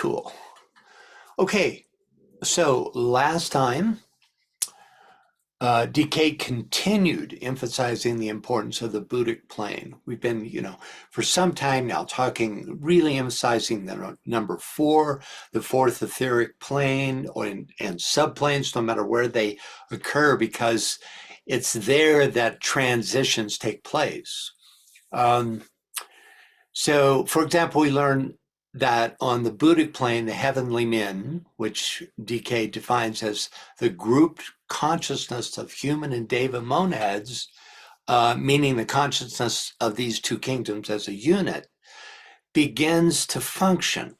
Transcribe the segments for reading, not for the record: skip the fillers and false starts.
cool. Okay, so last time, DK continued emphasizing the importance of the Buddhic plane. We've been, for some time now talking, really emphasizing the number 4, the 4th etheric plane, and subplanes, no matter where they occur, because it's there that transitions take place. So, for example, we learn that on the Buddhic plane, the heavenly men, which DK defines as the grouped consciousness of human and deva monads, meaning the consciousness of these two kingdoms as a unit, begins to function.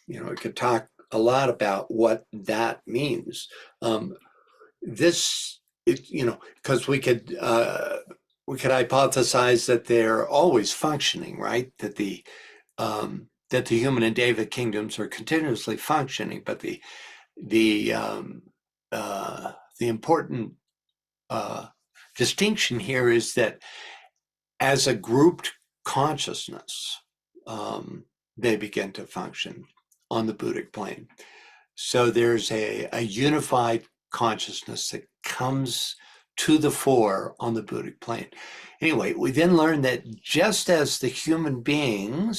We could talk a lot about what that means. Because we could hypothesize that they're always functioning, right? That the human and deva kingdoms are continuously functioning, but the important distinction here is that as a grouped consciousness, they begin to function on the Buddhic plane. So there's a unified consciousness that comes to the fore on the Buddhic plane. Anyway, we then learn that just as a human being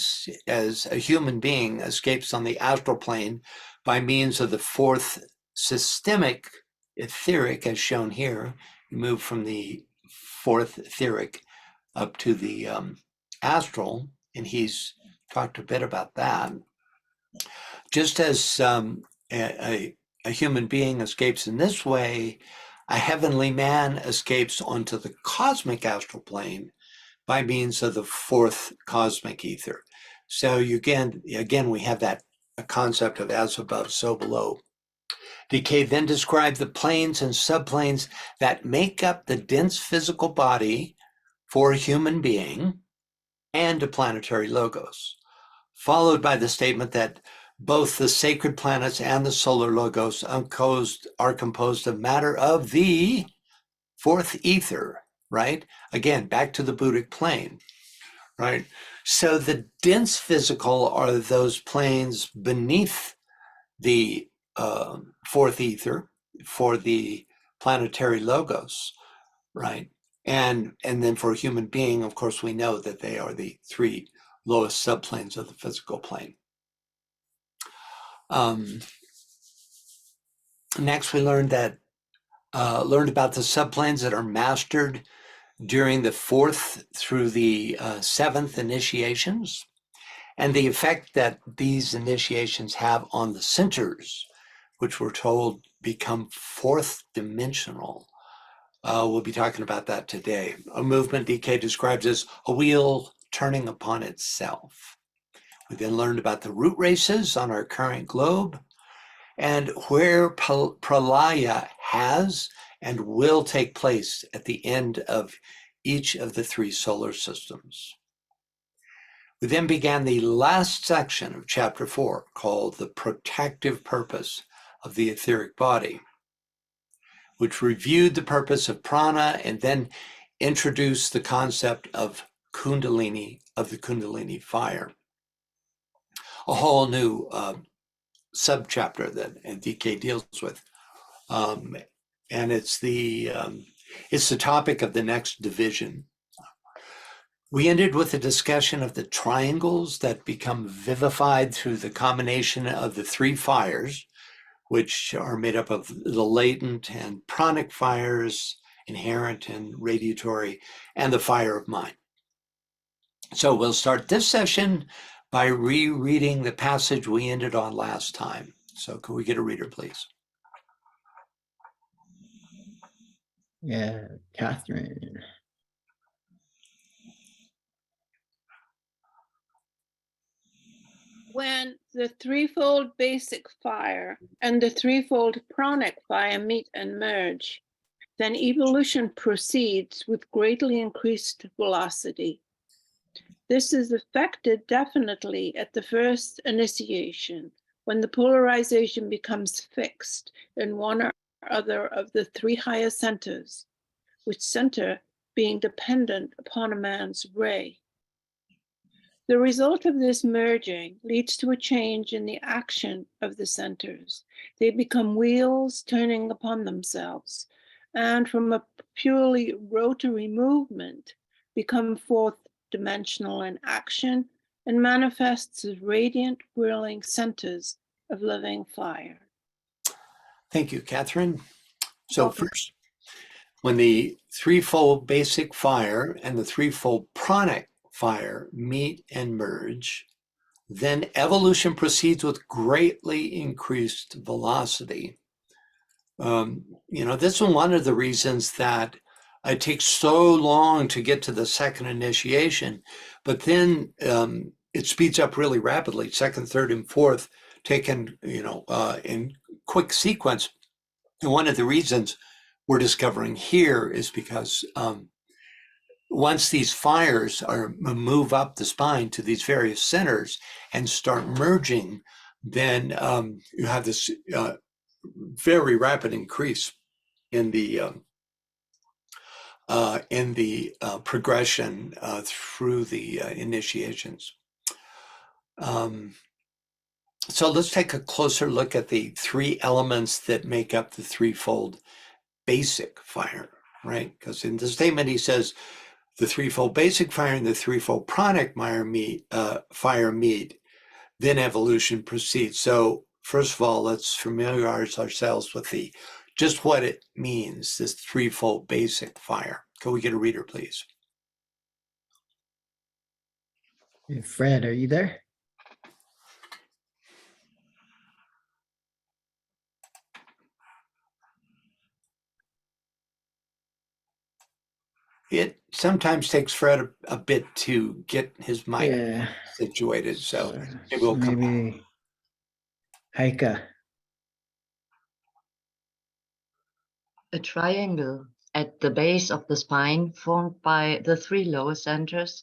escapes on the astral plane by means of the 4th systemic etheric, as shown here, you move from the 4th etheric up to the astral, and he's talked a bit about that. Just as a human being escapes in this way, a heavenly man escapes onto the cosmic astral plane by means of the 4th cosmic ether. So again, we have that concept of as above, so below. DK then described the planes and subplanes that make up the dense physical body for a human being and a planetary logos, followed by the statement that both the sacred planets and the solar logos are composed of matter of the 4th ether, right? Again, back to the Buddhic plane, right? So the dense physical are those planes beneath the 4th ether for the planetary logos, right? And then for a human being, of course, we know that they are the 3 lowest subplanes of the physical plane. Next, we learned about the subplanes that are mastered during the 4th through the 7th initiations, and the effect that these initiations have on the centers, which we're told become 4th dimensional. We'll be talking about that today. A movement DK describes as a wheel turning upon itself. We then learned about the root races on our current globe and where pralaya has and will take place at the end of each of the 3 solar systems. We then began the last section of chapter 4, called the protective purpose of the etheric body, which reviewed the purpose of prana and then introduced the concept of kundalini, of the kundalini fire. A whole new subchapter that DK deals with, and it's the topic of the next division. We ended with a discussion of the triangles that become vivified through the combination of the 3 fires, which are made up of the latent and pranic fires, inherent and radiatory, and the fire of mind. So we'll start this session by rereading the passage we ended on last time. So could we get a reader, please? Yeah, Catherine. When the threefold basic fire and the threefold pranic fire meet and merge, then evolution proceeds with greatly increased velocity. This is affected definitely at the first initiation, when the polarization becomes fixed in one or other of the 3 higher centers, which center being dependent upon a man's ray. The result of this merging leads to a change in the action of the centers. They become wheels turning upon themselves, and from a purely rotary movement, become fourth dimensional in action and manifests as radiant, whirling centers of living fire. Thank you, Catherine. So Welcome. first, when the threefold basic fire and the threefold pranic fire meet and merge, then evolution proceeds with greatly increased velocity. This is one of the reasons that it takes so long to get to the second initiation, but then it speeds up really rapidly. Second, third, and fourth taken, in quick sequence. And one of the reasons we're discovering here is because once these fires move up the spine to these various centers and start merging, then you have this very rapid increase in the progression through the initiations. So let's take a closer look at the three elements that make up the threefold basic fire, right? Because in the statement he says the threefold basic fire and the threefold pranic fire meet, then evolution proceeds. So first of all, let's familiarize ourselves with just what it means, this threefold basic fire. Can we get a reader, please? Hey, Fred, are you there? It sometimes takes Fred a bit to get his mic Yeah. situated, so maybe So we'll come back. maybe Heike. A triangle at the base of the spine formed by the three lower centers,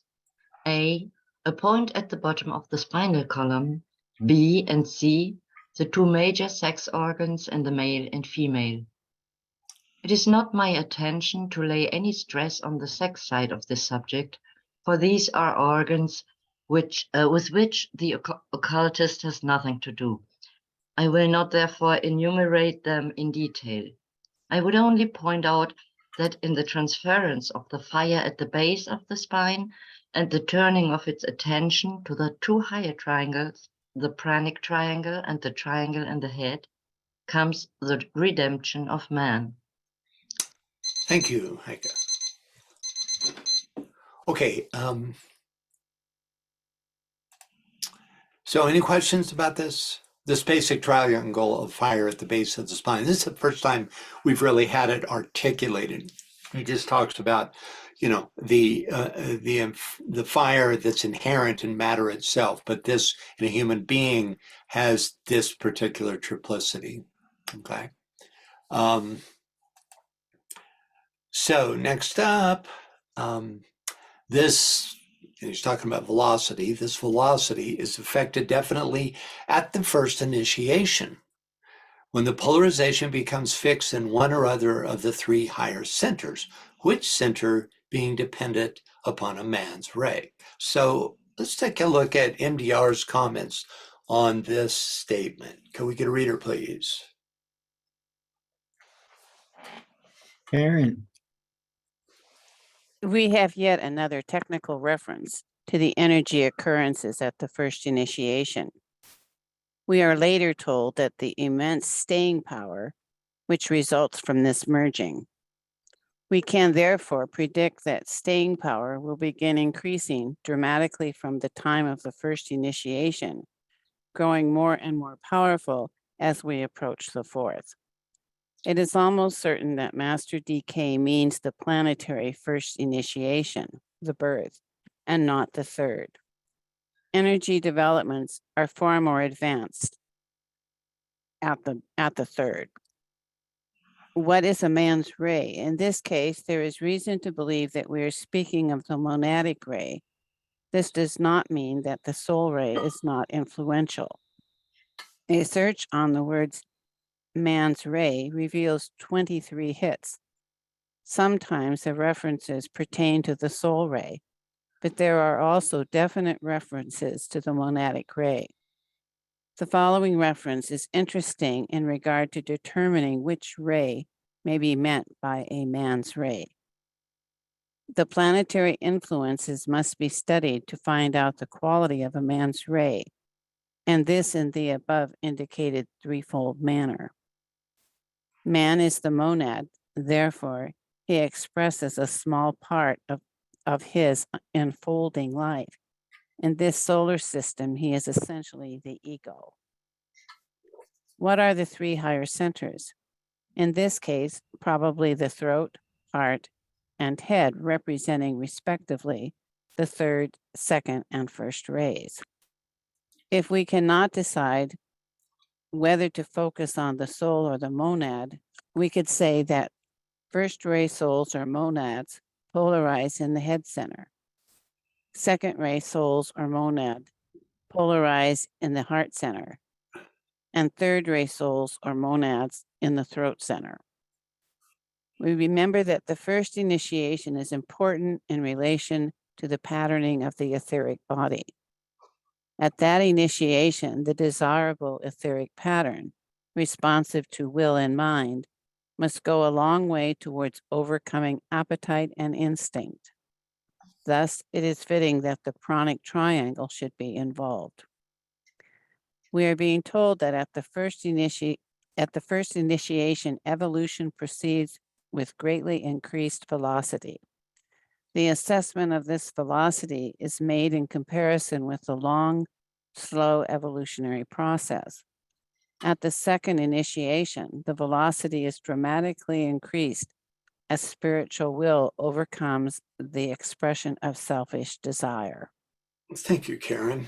A, a point at the bottom of the spinal column, B and C, the two major sex organs in the male and female. It is not my attention to lay any stress on the sex side of this subject, for these are organs with which the occultist has nothing to do. I will not therefore enumerate them in detail. I would only point out that in the transference of the fire at the base of the spine and the turning of its attention to the two higher triangles, the pranic triangle and the triangle in the head, comes the redemption of man. Thank you, Heike. Okay, so any questions about this? This basic triangle of fire at the base of the spine. This is the first time we've really had it articulated. He just talks about, the fire that's inherent in matter itself, but this in a human being has this particular triplicity. Okay. So next up, he's talking about velocity. This velocity is affected definitely at the first initiation, when the polarization becomes fixed in one or other of the three higher centers, which center being dependent upon a man's ray. So let's take a look at MDR's comments on this statement. Can we get a reader, please? Karen. We have yet another technical reference to the energy occurrences at the first initiation. We are later told that the immense staying power which results from this merging. We can therefore predict that staying power will begin increasing dramatically from the time of the first initiation, growing more and more powerful as we approach the fourth. It is almost certain that master decay means the planetary first initiation, the birth, and not the third. Energy developments are far more advanced at the third. What is a man's ray? In this case, there is reason to believe that we are speaking of the monadic ray. This does not mean that the soul ray is not influential. A search on the words man's ray reveals 23 hits. Sometimes the references pertain to the soul ray, but there are also definite references to the monadic ray. The following reference is interesting in regard to determining which ray may be meant by a man's ray. The planetary influences must be studied to find out the quality of a man's ray, and this in the above indicated threefold manner. Man is the monad, therefore, he expresses a small part of his enfolding life. In this solar system, he is essentially the ego. What are the three higher centers? In this case, probably the throat, heart, and head, representing respectively the third, second, and first rays. If we cannot decide whether to focus on the soul or the monad, we could say that first ray souls or monads polarize in the head center. Second ray souls or monad polarize in the heart center. And third ray souls or monads in the throat center. We remember that the first initiation is important in relation to the patterning of the etheric body. At that initiation, the desirable etheric pattern, responsive to will and mind, must go a long way towards overcoming appetite and instinct. Thus, it is fitting that the pranic triangle should be involved. We are being told that at the first initiation, evolution proceeds with greatly increased velocity. The assessment of this velocity is made in comparison with the long, slow evolutionary process. At the second initiation, the velocity is dramatically increased as spiritual will overcomes the expression of selfish desire. Thank you, Karen.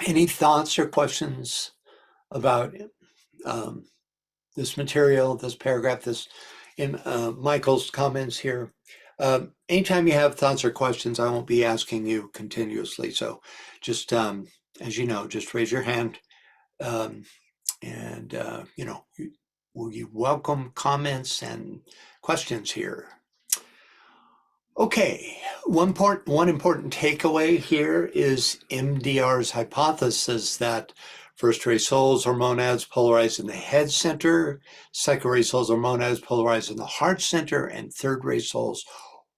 Any thoughts or questions about this material, this paragraph, this in Michael's comments here? Anytime you have thoughts or questions, I won't be asking you continuously. So just, as you know, just raise your hand and we welcome comments and questions here. Okay, one important takeaway here is MDR's hypothesis that first ray souls or monads polarize in the head center, second ray souls or monads polarize in the heart center, and third ray souls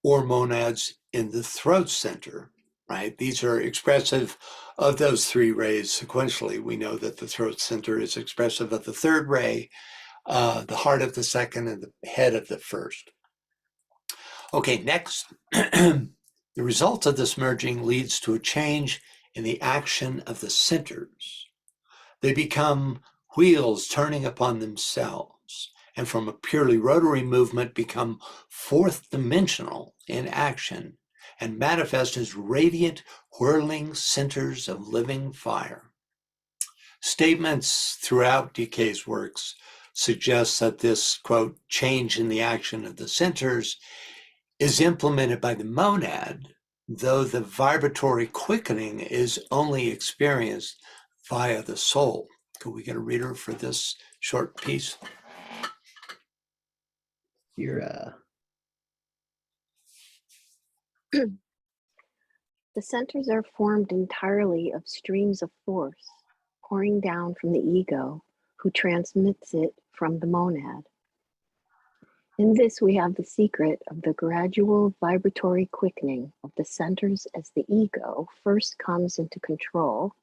or monads in the throat center, right? These are expressive of those three rays sequentially. We know that the throat center is expressive of the third ray, the heart of the second, and the head of the first. Okay, next, the result of this merging leads to a change in the action of the centers. They become wheels turning upon themselves, and from a purely rotary movement become fourth dimensional in action and manifest as radiant, whirling centers of living fire. Statements throughout DK's works suggest that this, quote, change in the action of the centers is implemented by the monad, though the vibratory quickening is only experienced via the soul. Could we get a reader for this short piece? You're The centers are formed entirely of streams of force pouring down from the ego, who transmits it from the monad. In this, we have the secret of the gradual vibratory quickening of the centers as the ego first comes into control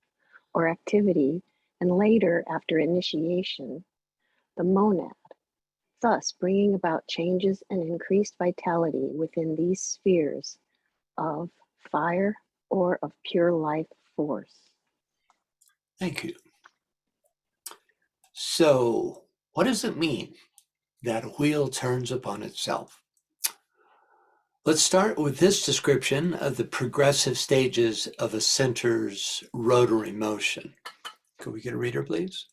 or activity, and later, after initiation, the monad, thus bringing about changes and increased vitality within these spheres of fire or of pure life force. Thank you. So, what does it mean that a wheel turns upon itself? Let's start with this description of the progressive stages of a center's rotary motion. Could we get a reader, please?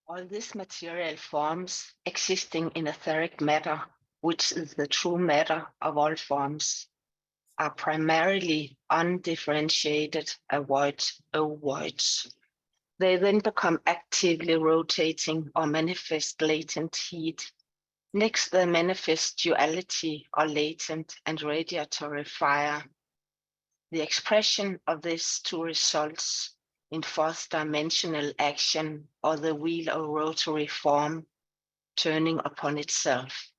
All these material forms existing in etheric matter, which is the true matter of all forms, are primarily undifferentiated ovoids. They then become actively rotating or manifest latent heat. Next, they manifest duality or latent and radiatory fire. The expression of these two results in fourth dimensional action or the wheel or rotary form turning upon itself.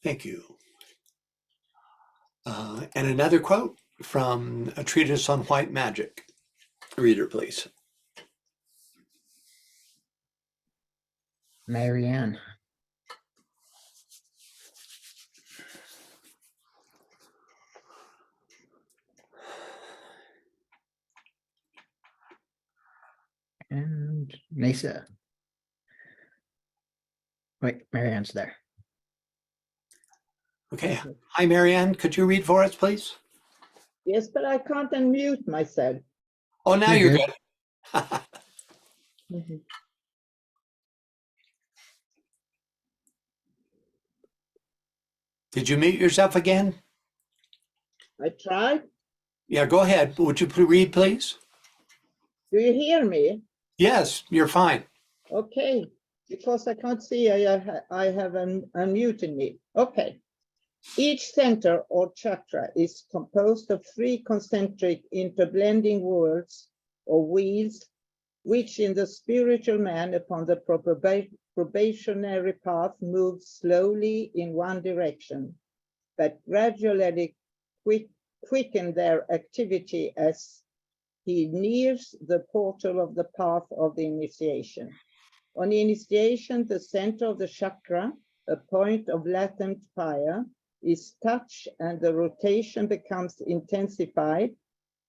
Thank you. And another quote from a treatise on white magic. Reader, please. Marianne. And Mesa. Wait, Marianne's there. Okay. Hi, Marianne. Could you read for us, please? Yes, but I can't unmute myself. Oh, now You're you're good. Mhm. Did you mute yourself again? I tried. Yeah, go ahead. Would you read, please? Do you hear me? Yes, you're fine. Okay, because I can't see, I have unmuted me. Okay. Each center or chakra is composed of 3 concentric interblending worlds or wheels, which in the spiritual man upon the probationary path moves slowly in one direction, but gradually quicken their activity as he nears the portal of the path of the initiation. On initiation, the center of the chakra, a point of latent fire, is touched and the rotation becomes intensified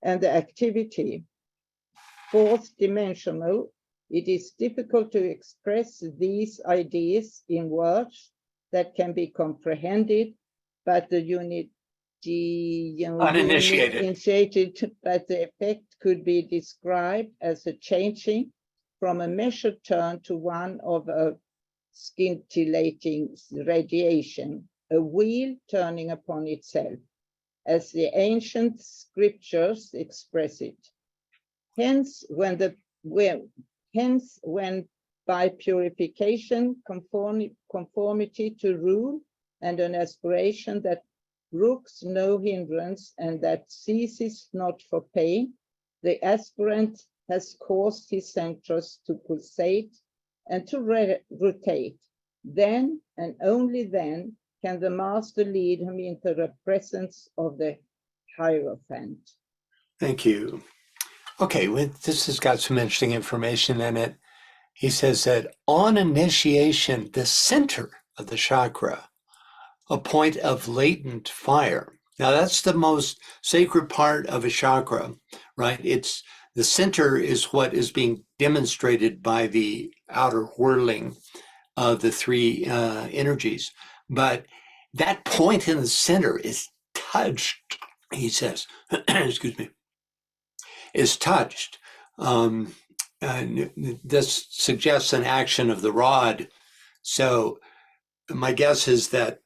and the activity fourth dimensional. It is difficult to express these ideas in words that can be comprehended, but the Uninitiated. initiated, but the effect could be described as a changing from a measured turn to one of a scintillating radiation, a wheel turning upon itself, as the ancient scriptures express it. Hence, when by purification, conformity to rule, and an aspiration that brooks no hindrance and that ceases not for pain, the aspirant has caused his centers to pulsate and to rotate. Then and only then can the master lead him into the presence of the Hierophant. Thank you. Okay, well, this has got some interesting information in it. He says that on initiation, the center of the chakra, a point of latent fire. Now, that's the most sacred part of a chakra, right? It's the center is what is being demonstrated by the outer whirling of the 3 energies. But that point in the center is touched, he says, excuse me, is touched. And this suggests an action of the rod. So my guess is that,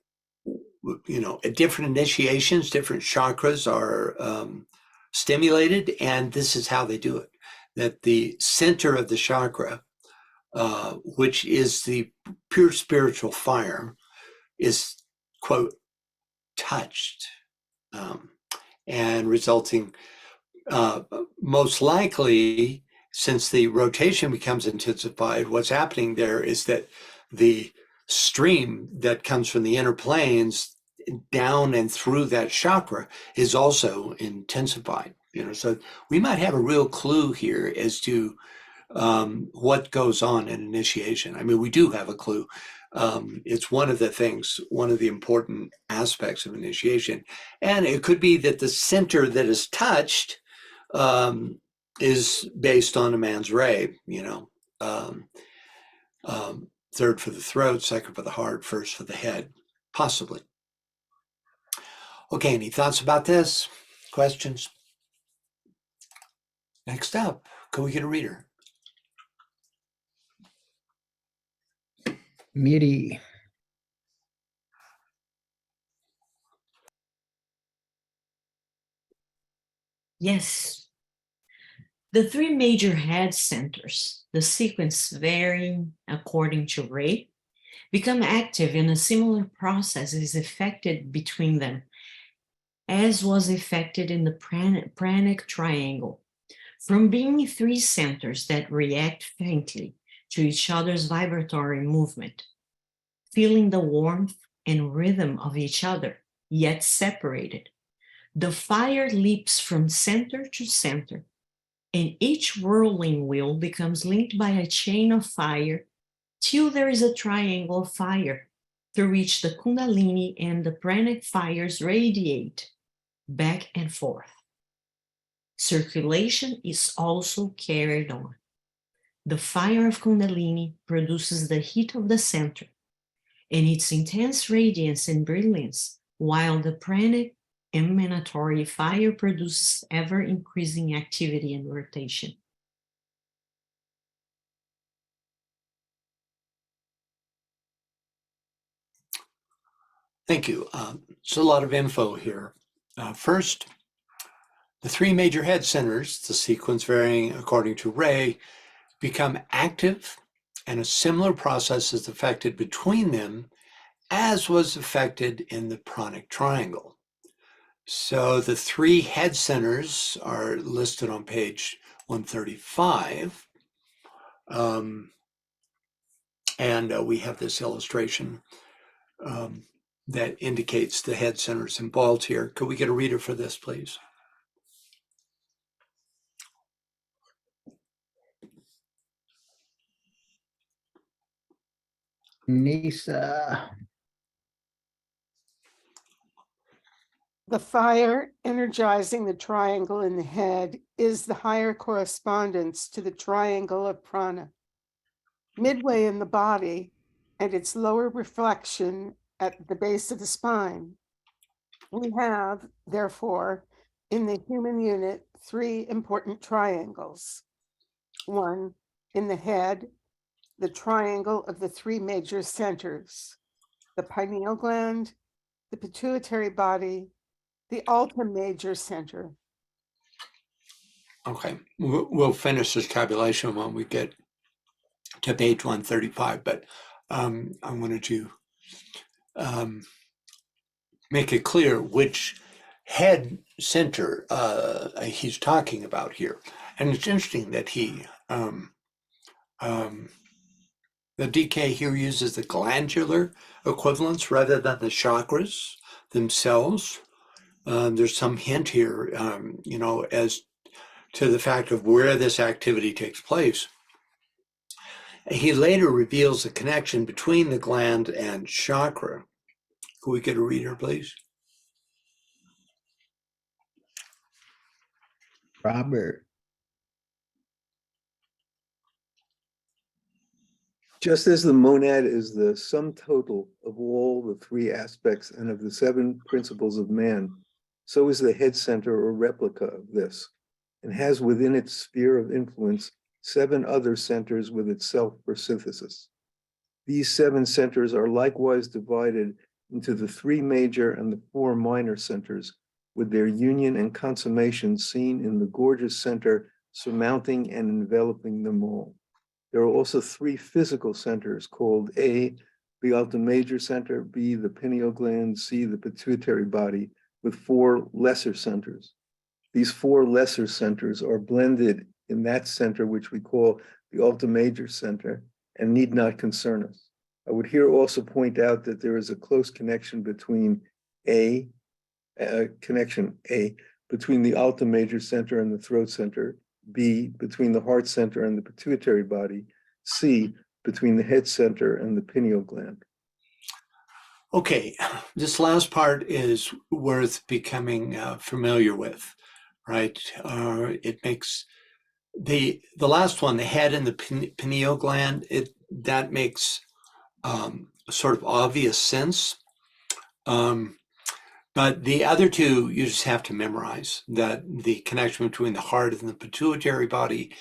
at different initiations, different chakras are stimulated, and this is how they do it. That the center of the chakra, which is the pure spiritual fire, is, quote, touched, and resulting most likely, since the rotation becomes intensified, what's happening there is that the stream that comes from the inner planes down and through that chakra is also intensified. So we might have a real clue here as to what goes on in initiation. I mean, we do have a clue. It's one of the important aspects of initiation. And it could be that the center that is touched is based on a man's ray, third for the throat, second for the heart, first for the head, possibly. Okay, any thoughts about this? Questions? Next up, can we get a reader? Muti. Yes. The three major head centers, the sequence varying according to rate, become active and a similar process is effected between them, as was effected in the pranic triangle. From being three centers that react faintly to each other's vibratory movement, feeling the warmth and rhythm of each other, yet separated, the fire leaps from center to center, and each whirling wheel becomes linked by a chain of fire till there is a triangle of fire through which the Kundalini and the pranic fires radiate back and forth. Circulation is also carried on. The fire of Kundalini produces the heat of the center and its intense radiance and brilliance, while the pranic emanatory fire produces ever-increasing activity and rotation. Thank you. It's a lot of info here. First, the three major head centers, the sequence varying according to Ray, become active, and a similar process is effected between them as was affected in the pranic triangle. So the three head centers are listed on page 135. And we have this illustration that indicates the head centers involved here. Could we get a reader for this, please? Nisa. The fire energizing the triangle in the head is the higher correspondence to the triangle of prana. Midway in the body and its lower reflection at the base of the spine. We have, therefore, in the human unit, three important triangles. One, in the head, the triangle of the three major centers, the pineal gland, the pituitary body, the alta major center. Okay, we'll finish this tabulation when we get to page 135, but I wanted to make it clear which head center he's talking about here. And it's interesting that the DK here uses the glandular equivalents rather than the chakras themselves. There's some hint here, as to the fact of where this activity takes place. He later reveals the connection between the gland and chakra. Could we get a reader, please? Robert. Just as the monad is the sum total of all the three aspects and of the seven principles of man, so is the head center or replica of this, and has within its sphere of influence seven other centers with itself for synthesis. These seven centers are likewise divided into the three major and the four minor centers, with their union and consummation seen in the gorgeous center surmounting and enveloping them all. There are also three physical centers called A, the alta major center, B, the pineal gland, C, the pituitary body, with four lesser centers. These four lesser centers are blended in that center, which we call the alta major center, and need not concern us. I would here also point out that there is a close connection between between the alta major center and the throat center, B, between the heart center and the pituitary body, C, between the head center and the pineal gland. Okay, this last part is worth becoming familiar with, right? It makes the last one, the head and the pineal gland, that makes sort of obvious sense. But the other two, you just have to memorize, that the connection between the heart and the pituitary body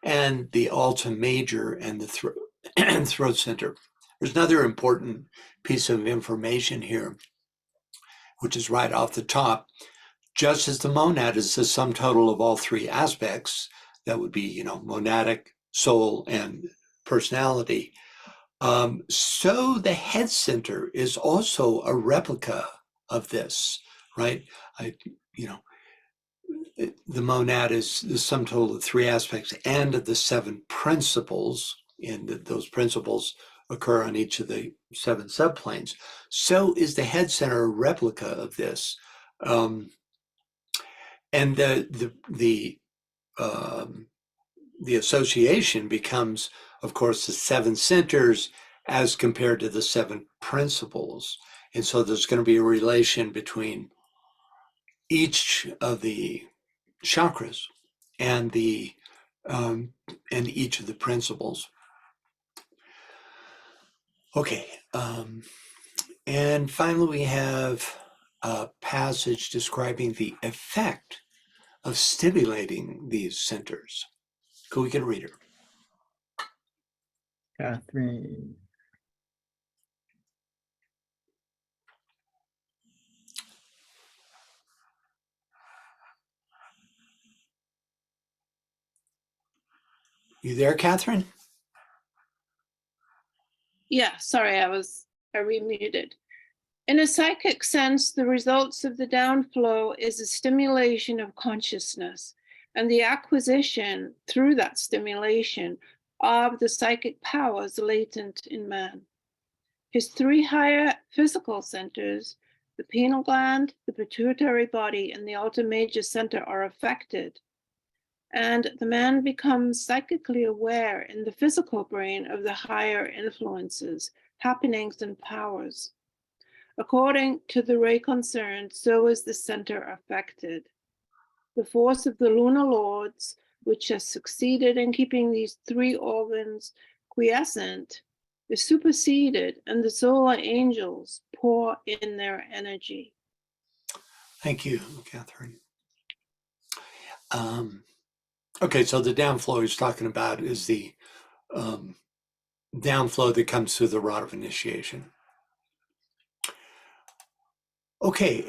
and the alta major and the throat center. There's another important piece of information here, which is right off the top. Just as the monad is the sum total of all three aspects, that would be, monadic, soul, and personality. So the head center is also a replica of this, right? The monad is the sum total of three aspects and of the seven principles, and those principles occur on each of the seven subplanes. So is the head center a replica of this. And the association becomes, of course, the seven centers as compared to the seven principles. And so there's going to be a relation between each of the chakras and and each of the principles. Okay, and finally we have a passage describing the effect of stimulating these centers. Could we get a reader? Catherine. You there, Catherine? Yeah, sorry, I remuted. In a psychic sense, the results of the downflow is a stimulation of consciousness and the acquisition through that stimulation of the psychic powers latent in man. His three higher physical centers, the pineal gland, the pituitary body, and the altar major center are affected. And the man becomes psychically aware in the physical brain of the higher influences, happenings, and powers. According to the ray concerned, so is the center affected. The force of the lunar lords, which has succeeded in keeping these three organs quiescent, is superseded, and the solar angels pour in their energy. Thank you, Catherine. Okay, so the downflow he's talking about is the downflow that comes through the rod of initiation. Okay,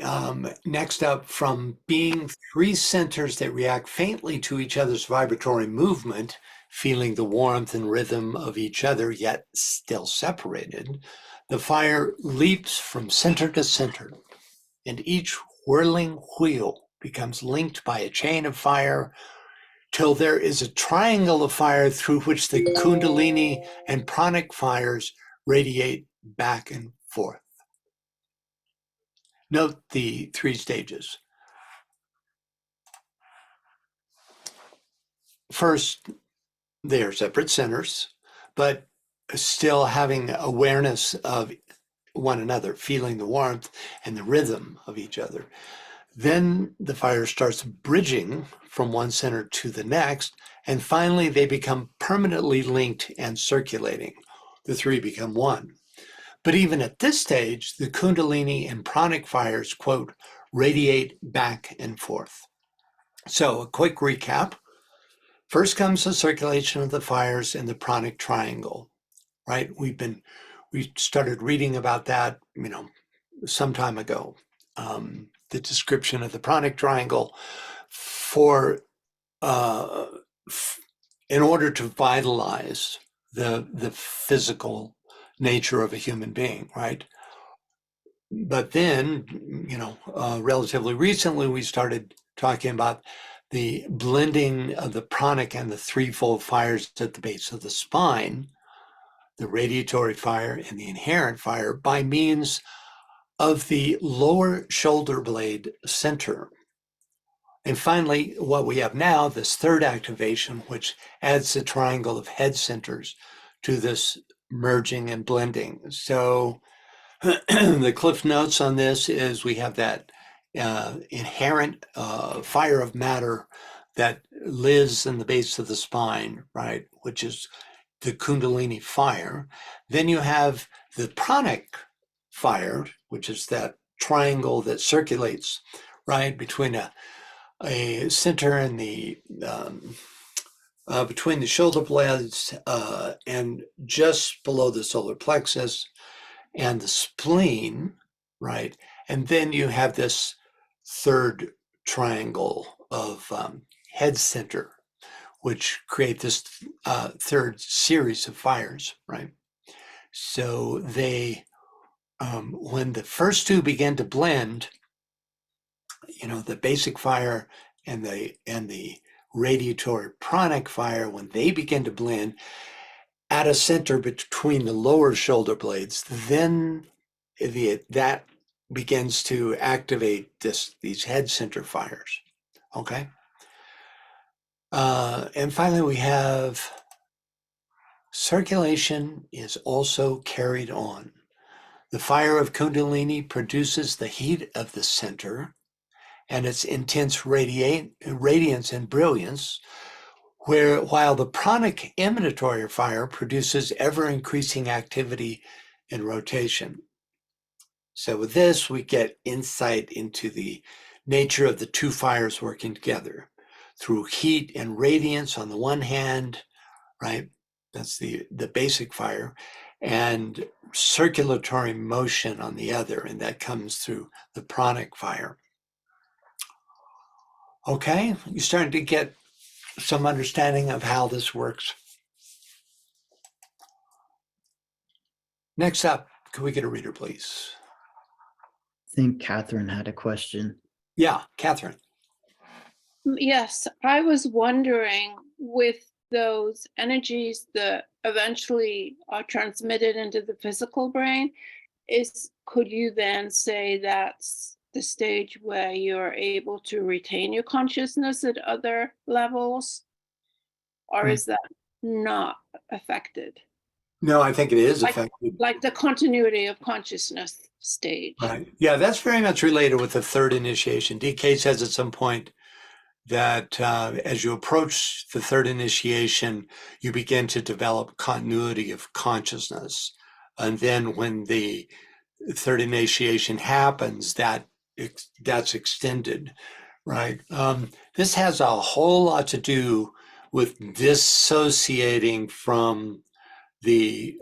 next up, from being three centers that react faintly to each other's vibratory movement, feeling the warmth and rhythm of each other, yet still separated, the fire leaps from center to center, and each whirling wheel becomes linked by a chain of fire till there is a triangle of fire through which the Kundalini and pranic fires radiate back and forth. Note the three stages. First, they are separate centers, but still having awareness of one another, feeling the warmth and the rhythm of each other. Then the fire starts bridging from one center to the next, and finally they become permanently linked and circulating. The three become one. But even at this stage, the Kundalini and pranic fires, quote, radiate back and forth. So a quick recap. First comes the circulation of the fires in the pranic triangle, right? We started reading about that, some time ago. The description of the pranic triangle in order to vitalize the physical nature of a human being, right? But then, relatively recently, we started talking about the blending of the pranic and the threefold fires at the base of the spine, the radiatory fire and the inherent fire, by means of the lower shoulder blade center. And finally, what we have now, this third activation, which adds the triangle of head centers to this merging and blending. So the cliff notes on this is we have that inherent fire of matter that lives in the base of the spine, right, which is the Kundalini fire. Then you have the pranic fire, which is that triangle that circulates, right, between a center and the between the shoulder blades and just below the solar plexus and the spleen, right? And then you have this third triangle of head center, which create this third series of fires, right? So they, when the first two begin to blend, the basic fire and the radiatory pranic fire, when they begin to blend at a center between the lower shoulder blades, then that begins to activate these head center fires. Okay. And finally, we have circulation is also carried on. The fire of Kundalini produces the heat of the center and its intense radiance and brilliance, while the pranic emanatory fire produces ever-increasing activity and rotation. So with this, we get insight into the nature of the two fires working together through heat and radiance on the one hand, right? That's the basic fire, and circulatory motion on the other, and that comes through the pranic fire. Okay, you're starting to get some understanding of how this works. Next up, can we get a reader, please? I think Catherine had a question. Yeah, Catherine. Yes, I was wondering, with those energies that eventually are transmitted into the physical brain, could you then say that's the stage where you're able to retain your consciousness at other levels? Or is that not affected? No, I think it is affected. Like the continuity of consciousness stage. Right. Yeah, that's very much related with the third initiation. DK says at some point that as you approach the third initiation, you begin to develop continuity of consciousness. And then when the third initiation happens, that's extended, right? This has a whole lot to do with dissociating from the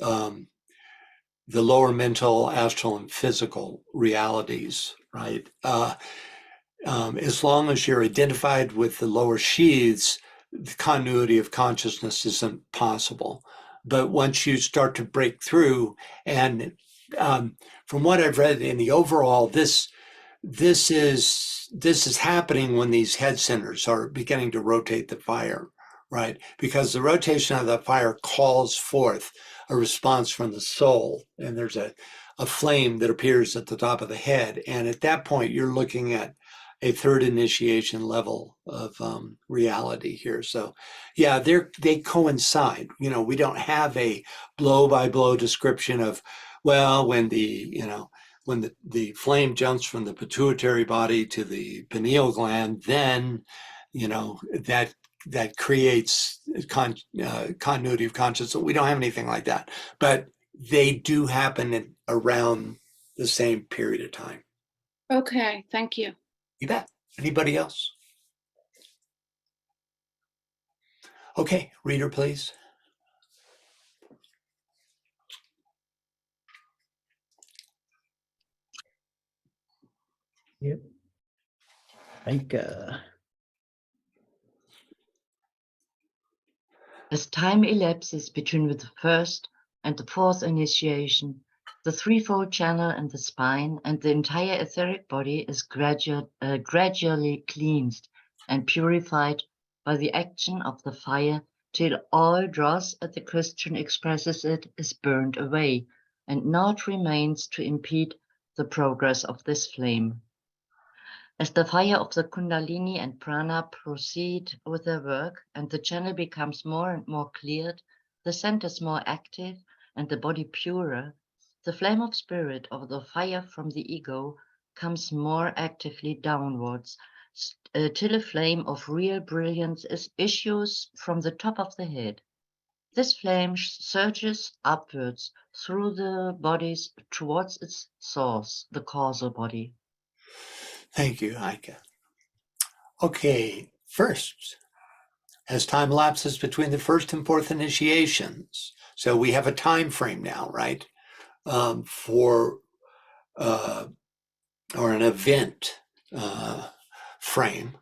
lower mental, astral, and physical realities, right? As long as you're identified with the lower sheaths, the continuity of consciousness isn't possible. But once you start to break through, and from what I've read in the overall, this is happening when these head centers are beginning to rotate the fire, right? Because the rotation of the fire calls forth a response from the soul, and there's a flame that appears at the top of the head. And at that point, you're looking at a third initiation level of reality here. So yeah, they coincide. We don't have a blow-by-blow description of, well, when the flame jumps from the pituitary body to the pineal gland, then that creates continuity of consciousness. We don't have anything like that, but they do happen around the same period of time. Okay, thank you. You bet. Anybody else? Okay, reader, please. Yep. Like As time elapses between the first and the fourth initiation, the threefold channel and the spine and the entire etheric body is gradually cleansed and purified by the action of the fire till all dross, as the Christian expresses it, is burned away, and naught remains to impede the progress of this flame. As the fire of the Kundalini and Prana proceed with their work and the channel becomes more and more cleared, the centers more active and the body purer, the flame of spirit of the fire from the ego comes more actively downwards till a flame of real brilliance issues from the top of the head. This flame surges upwards through the bodies towards its source, the causal body. Thank you, Heike. Okay, first, as time elapses between the first and fourth initiations, so we have a time frame now, right? For or an event frame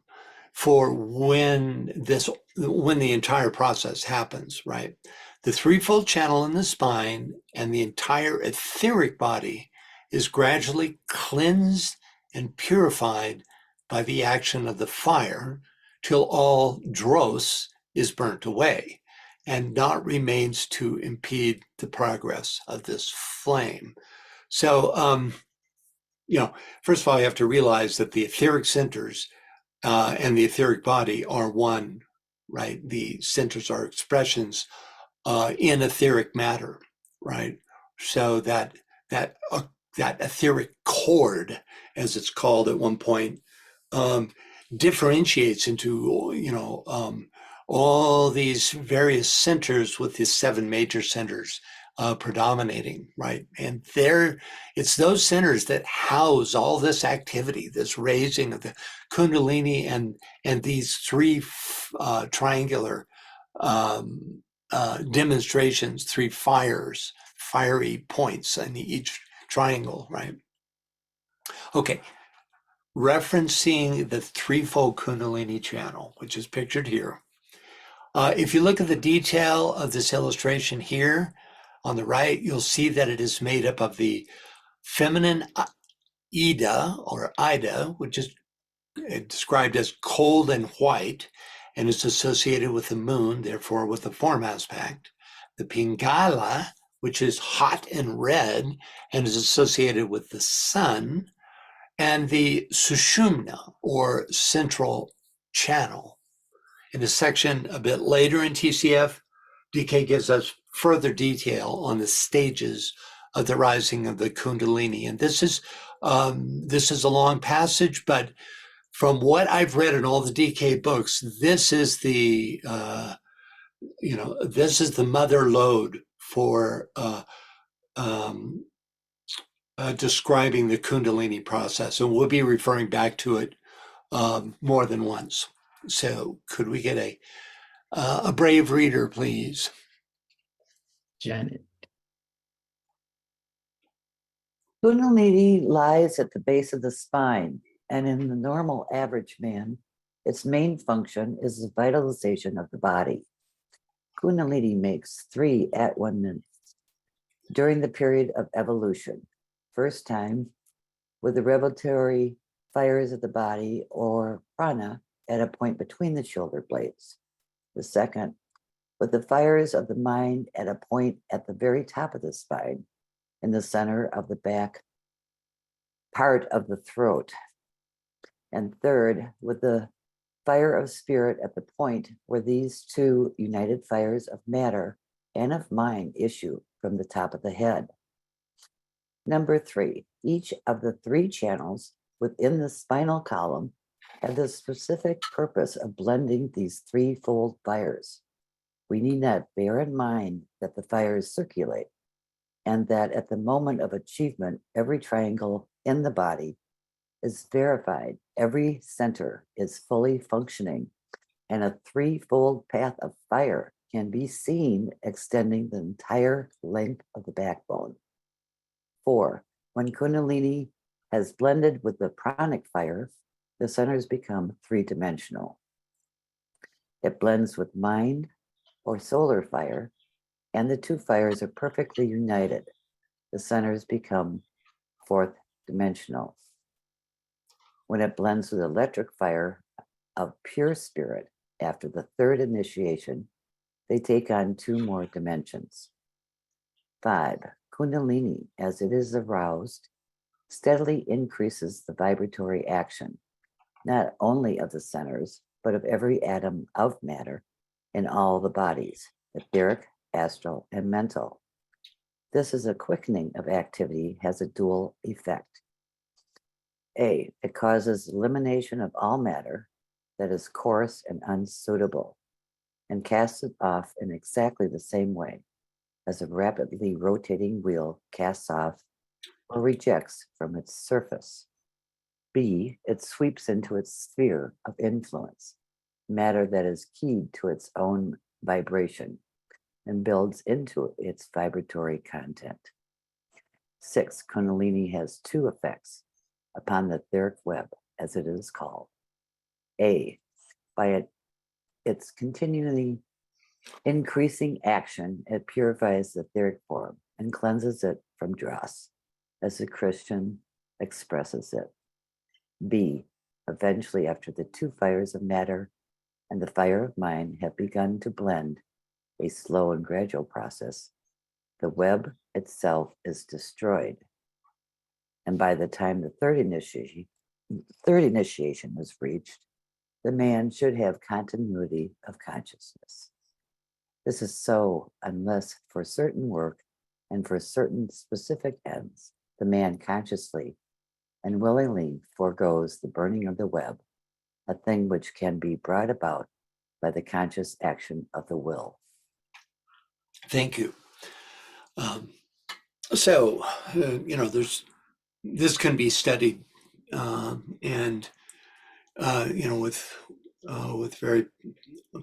for when the entire process happens, right? The threefold channel in the spine and the entire etheric body is gradually cleansed and purified by the action of the fire till all dross is burnt away and naught remains to impede the progress of this flame. So, first of all, you have to realize that the etheric centers and the etheric body are one, right? The centers are expressions in etheric matter, right? So that etheric cord, as it's called at one point, differentiates into all these various centers with these 7 major centers predominating, right? And it's those centers that house all this activity, this raising of the Kundalini and these 3 triangular demonstrations, 3 fiery points in each triangle, right? Okay, referencing the threefold Kundalini channel, which is pictured here. If you look at the detail of this illustration here on the right, you'll see that it is made up of the feminine Ida, which is described as cold and white, and is associated with the moon, therefore with the form aspect. The Pingala, which is hot and red, and is associated with the sun, and the Sushumna, or central channel. In a section a bit later in TCF, DK gives us further detail on the stages of the rising of the Kundalini. And this is a long passage, but from what I've read in all the DK books, this is the mother lode for describing the Kundalini process, and we'll be referring back to it more than once. So, could we get a brave reader, please? Janet. Kundalini lies at the base of the spine, and in the normal average man, its main function is the vitalization of the body. Kundalini makes 3 at-one-ments during the period of evolution. First time with the revelatory fires of the body, or prana, at a point between the shoulder blades. The second, with the fires of the mind at a point at the very top of the spine, in the center of the back part of the throat. And third, with the fire of spirit at the point where these 2 united fires of matter and of mind issue from the top of the head. Number 3, each of the 3 channels within the spinal column have the specific purpose of blending these threefold fires. We need not bear in mind that the fires circulate, and that at the moment of achievement, every triangle in the body is verified, every center is fully functioning, and a threefold path of fire can be seen extending the entire length of the backbone. 4, when Kundalini has blended with the pranic fire, the centers become 3-dimensional. It blends with mind or solar fire, and the 2 fires are perfectly united. The centers become 4th-dimensional. When it blends with electric fire of pure spirit after the 3rd initiation, they take on 2 more dimensions. 5, Kundalini, as it is aroused, steadily increases the vibratory action, not only of the centers, but of every atom of matter in all the bodies, etheric, astral, and mental. This is a quickening of activity, has a dual effect. A, it causes elimination of all matter that is coarse and unsuitable, and casts it off in exactly the same way as a rapidly rotating wheel casts off or rejects from its surface. B, it sweeps into its sphere of influence matter that is keyed to its own vibration and builds into its vibratory content. 6, Kundalini has 2 effects upon the etheric web, as it is called. A, By its continually increasing action, it purifies the etheric form and cleanses it from dross, as the Christian expresses it. B. Eventually, after the two fires of matter and the fire of mind have begun to blend, a slow and gradual process, the web itself is destroyed. And by the time the third initiation is reached, the man should have continuity of consciousness. This is so unless for certain work and for certain specific ends, the man consciously and willingly foregoes the burning of the web, a thing which can be brought about by the conscious action of the will. Thank you. This can be studied, and with very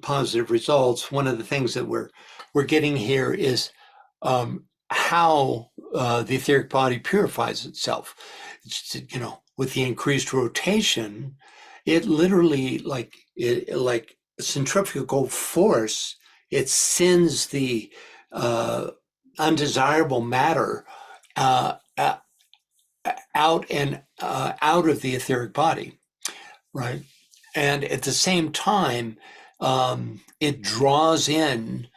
positive results. One of the things that we're getting here is how the etheric body purifies itself. It's, with the increased rotation, it literally, like centrifugal force, it sends the undesirable matter out of the etheric body, right? And at the same time, it draws in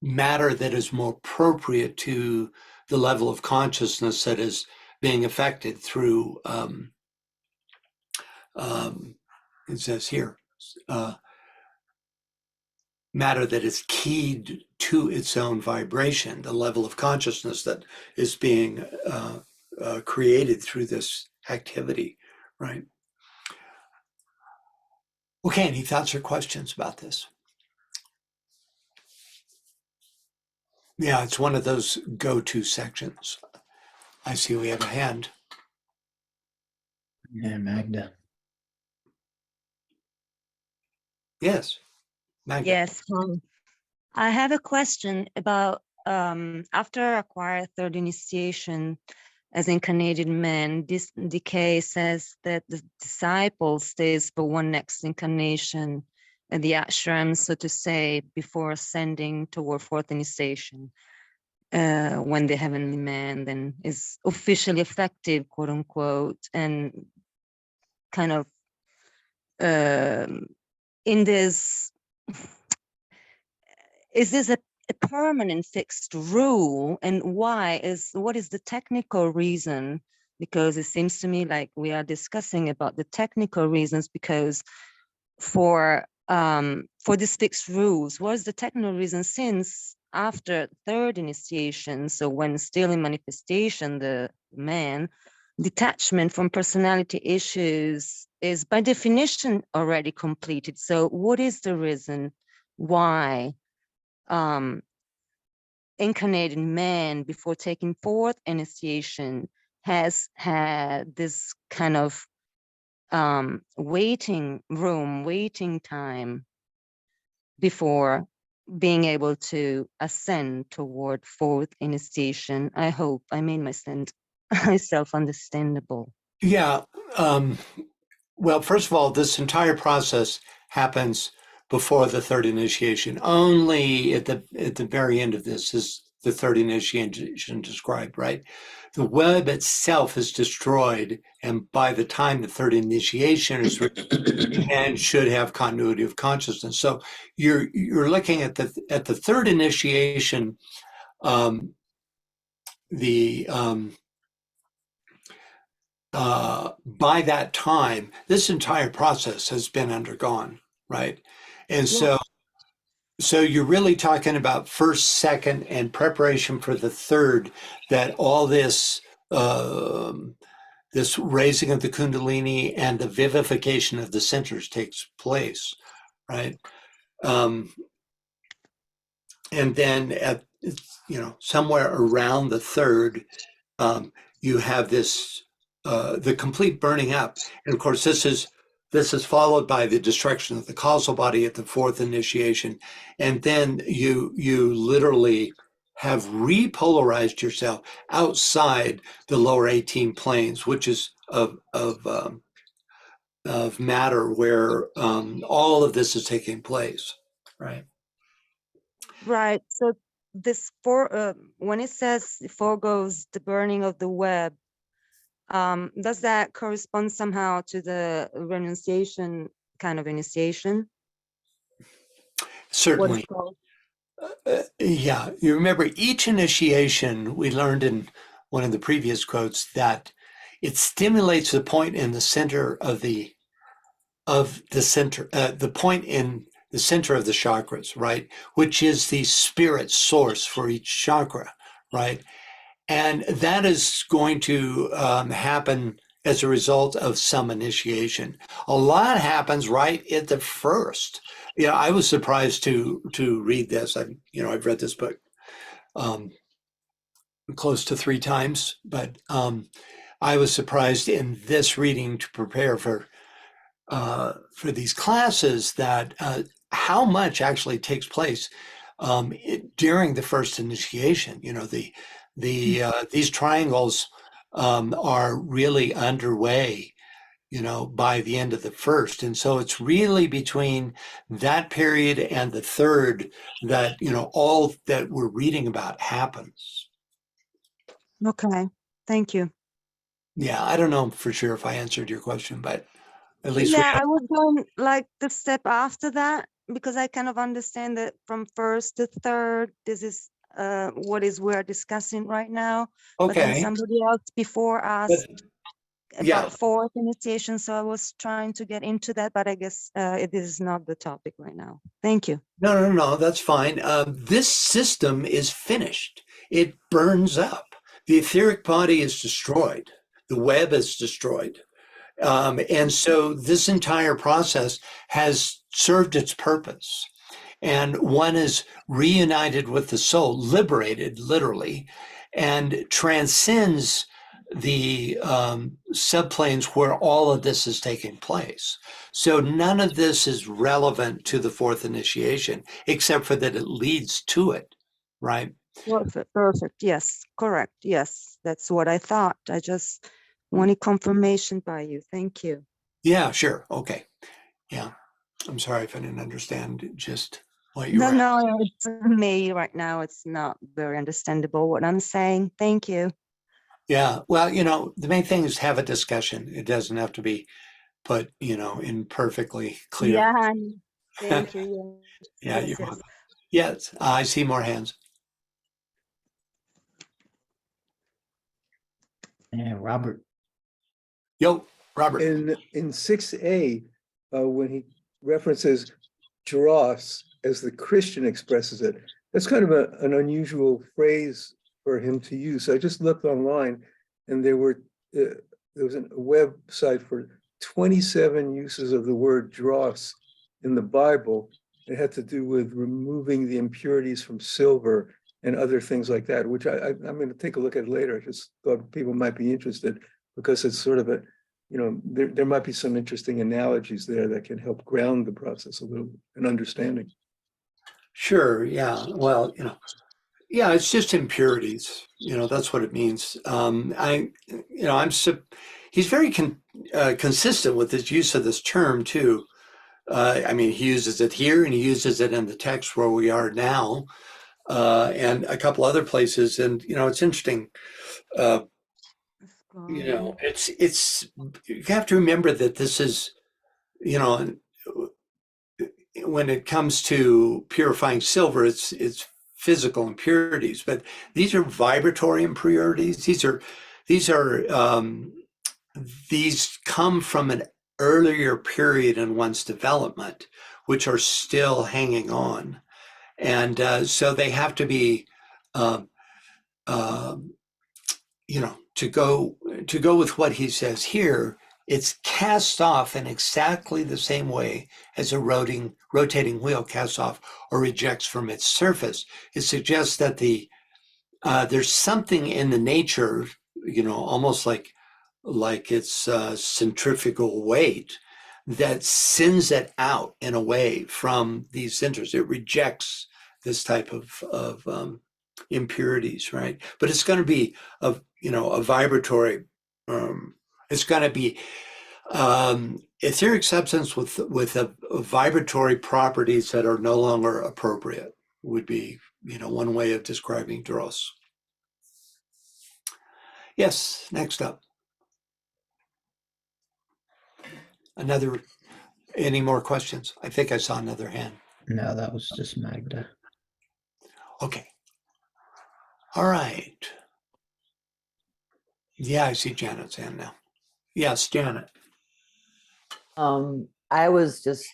matter that is more appropriate to the level of consciousness that is being affected through, it says here, matter that is keyed to its own vibration, the level of consciousness that is being created through this activity, right? Okay, any thoughts or questions about this? Yeah, it's one of those go-to sections. I see we have a hand. Yeah, Magda. Yes, Magda. Yes, I have a question about after acquired third initiation as incarnated man, this decay says that the disciple stays for one next incarnation at the ashram, so to say, before ascending toward fourth initiation. When the heavenly man then is officially effective, quote unquote, and kind of in this, is this a permanent fixed rule, and what is the technical reason? Because it seems to me like we are discussing about the technical reasons, because for these fixed rules, what is the technical reason? Since after third initiation, so when still in manifestation, the man, detachment from personality issues is by definition already completed. So what is the reason why incarnated man, before taking fourth initiation, has had this kind of waiting time before being able to ascend toward fourth initiation? I hope I made myself understandable. Yeah. Well, first of all, this entire process happens before the third initiation. Only at the very end of this is the third initiation described, right? The web itself is destroyed, and by the time the third initiation is and should have continuity of consciousness. So you're looking at the third initiation, by that time, this entire process has been undergone, right? And so you're really talking about first, second, and preparation for the third, that all this this raising of the Kundalini and the vivification of the centers takes place, right? And then at somewhere around the third, you have this the complete burning up, and of course this is followed by the destruction of the causal body at the fourth initiation, and then you literally have repolarized yourself outside the lower 18 planes, which is of of matter where all of this is taking place, right? Right. So this when it says foregoes the burning of the web, does that correspond somehow to the renunciation kind of initiation? What is Certainly. called? Yeah, you remember each initiation, we learned in one of the previous quotes that it stimulates the point in the center of the center, the point in the center of the chakras, right? Which is the spirit source for each chakra, right? And that is going to happen as a result of some initiation. A lot happens right at the first. You know, I was surprised to read this. I've read this book close to 3 times, but I was surprised in this reading to prepare for these classes that how much actually takes place during the first initiation. You know, these triangles are really underway, you know, by the end of the first. And so it's really between that period and the third that, you know, all that we're reading about happens. Okay, thank you. Yeah, I don't know for sure if I answered your question, but at least Yeah, I was going like the step after that because I kind of understand that from first to third, this is what is we're discussing right now. But then okay. somebody else before asked Yeah. about fourth initiation, so I was trying to get into that, but I guess it is not the topic right now. Thank you. No, that's fine. This system is finished. It burns up. The etheric body is destroyed. The web is destroyed. And so this entire process has served its purpose. And one is reunited with the soul, liberated literally, and transcends the subplanes where all of this is taking place. So none of this is relevant to the fourth initiation, except for that it leads to it, right? Perfect. Yes, correct. Yes, that's what I thought. I just wanted confirmation by you. Thank you. Yeah, sure. Okay. Yeah. I'm sorry if I didn't understand just what you were. No, it's me right now. It's not very understandable what I'm saying. Thank you. Yeah. Well, you know, the main thing is have a discussion. It doesn't have to be put, you know, in perfectly clear. Yeah, thank you. Yeah, Yes, you're yes. welcome. Yes, I see more hands. And Robert. Yo, Robert. In 6a, when he references dross as the Christian expresses it, that's kind of an unusual phrase for him to use. So I just looked online, and there was a website for 27 uses of the word dross in the Bible. It had to do with removing the impurities from silver and other things like that, which I'm going to take a look at later. I just thought people might be interested because it's sort of a, you know, there might be some interesting analogies there that can help ground the process a little in understanding. Sure. Yeah. Well, you know, yeah, it's just impurities. You know, that's what it means. He's very consistent with his use of this term too. I mean, he uses it here and he uses it in the text where we are now, and a couple other places. And, you know, it's interesting. You know, it's you have to remember that this is, you know, when it comes to purifying silver, it's physical impurities, but these are vibratory impurities. These come from an earlier period in one's development, which are still hanging on, and so they have to be, you know, to go with what he says here. It's cast off in exactly the same way as a rotating wheel casts off or rejects from its surface. It suggests that there's something in the nature, you know, almost like it's centrifugal weight that sends it out in a way from these centers. It rejects this type of impurities, right? But it's going to be a vibratory. It's going to be etheric substance with a vibratory properties that are no longer appropriate would be, one way of describing dross. Yes, next up. Any more questions? I think I saw another hand. No, that was just Magda. Okay. All right. Yeah, I see Janet's hand now. Yes, Janet. I was just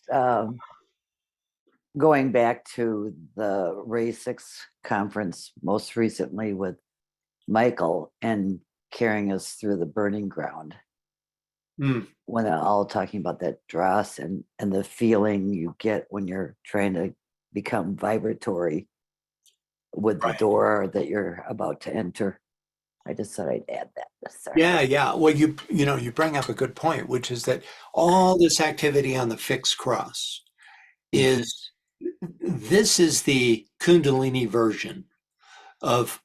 going back to the Ray 6 conference most recently with Michael and carrying us through the burning ground. When they're all talking about that dross and the feeling you get when you're trying to become vibratory with the door that you're about to enter. I just thought I'd add that. Sorry. Yeah. Well, you bring up a good point, which is that all this activity on the fixed cross is the Kundalini version of,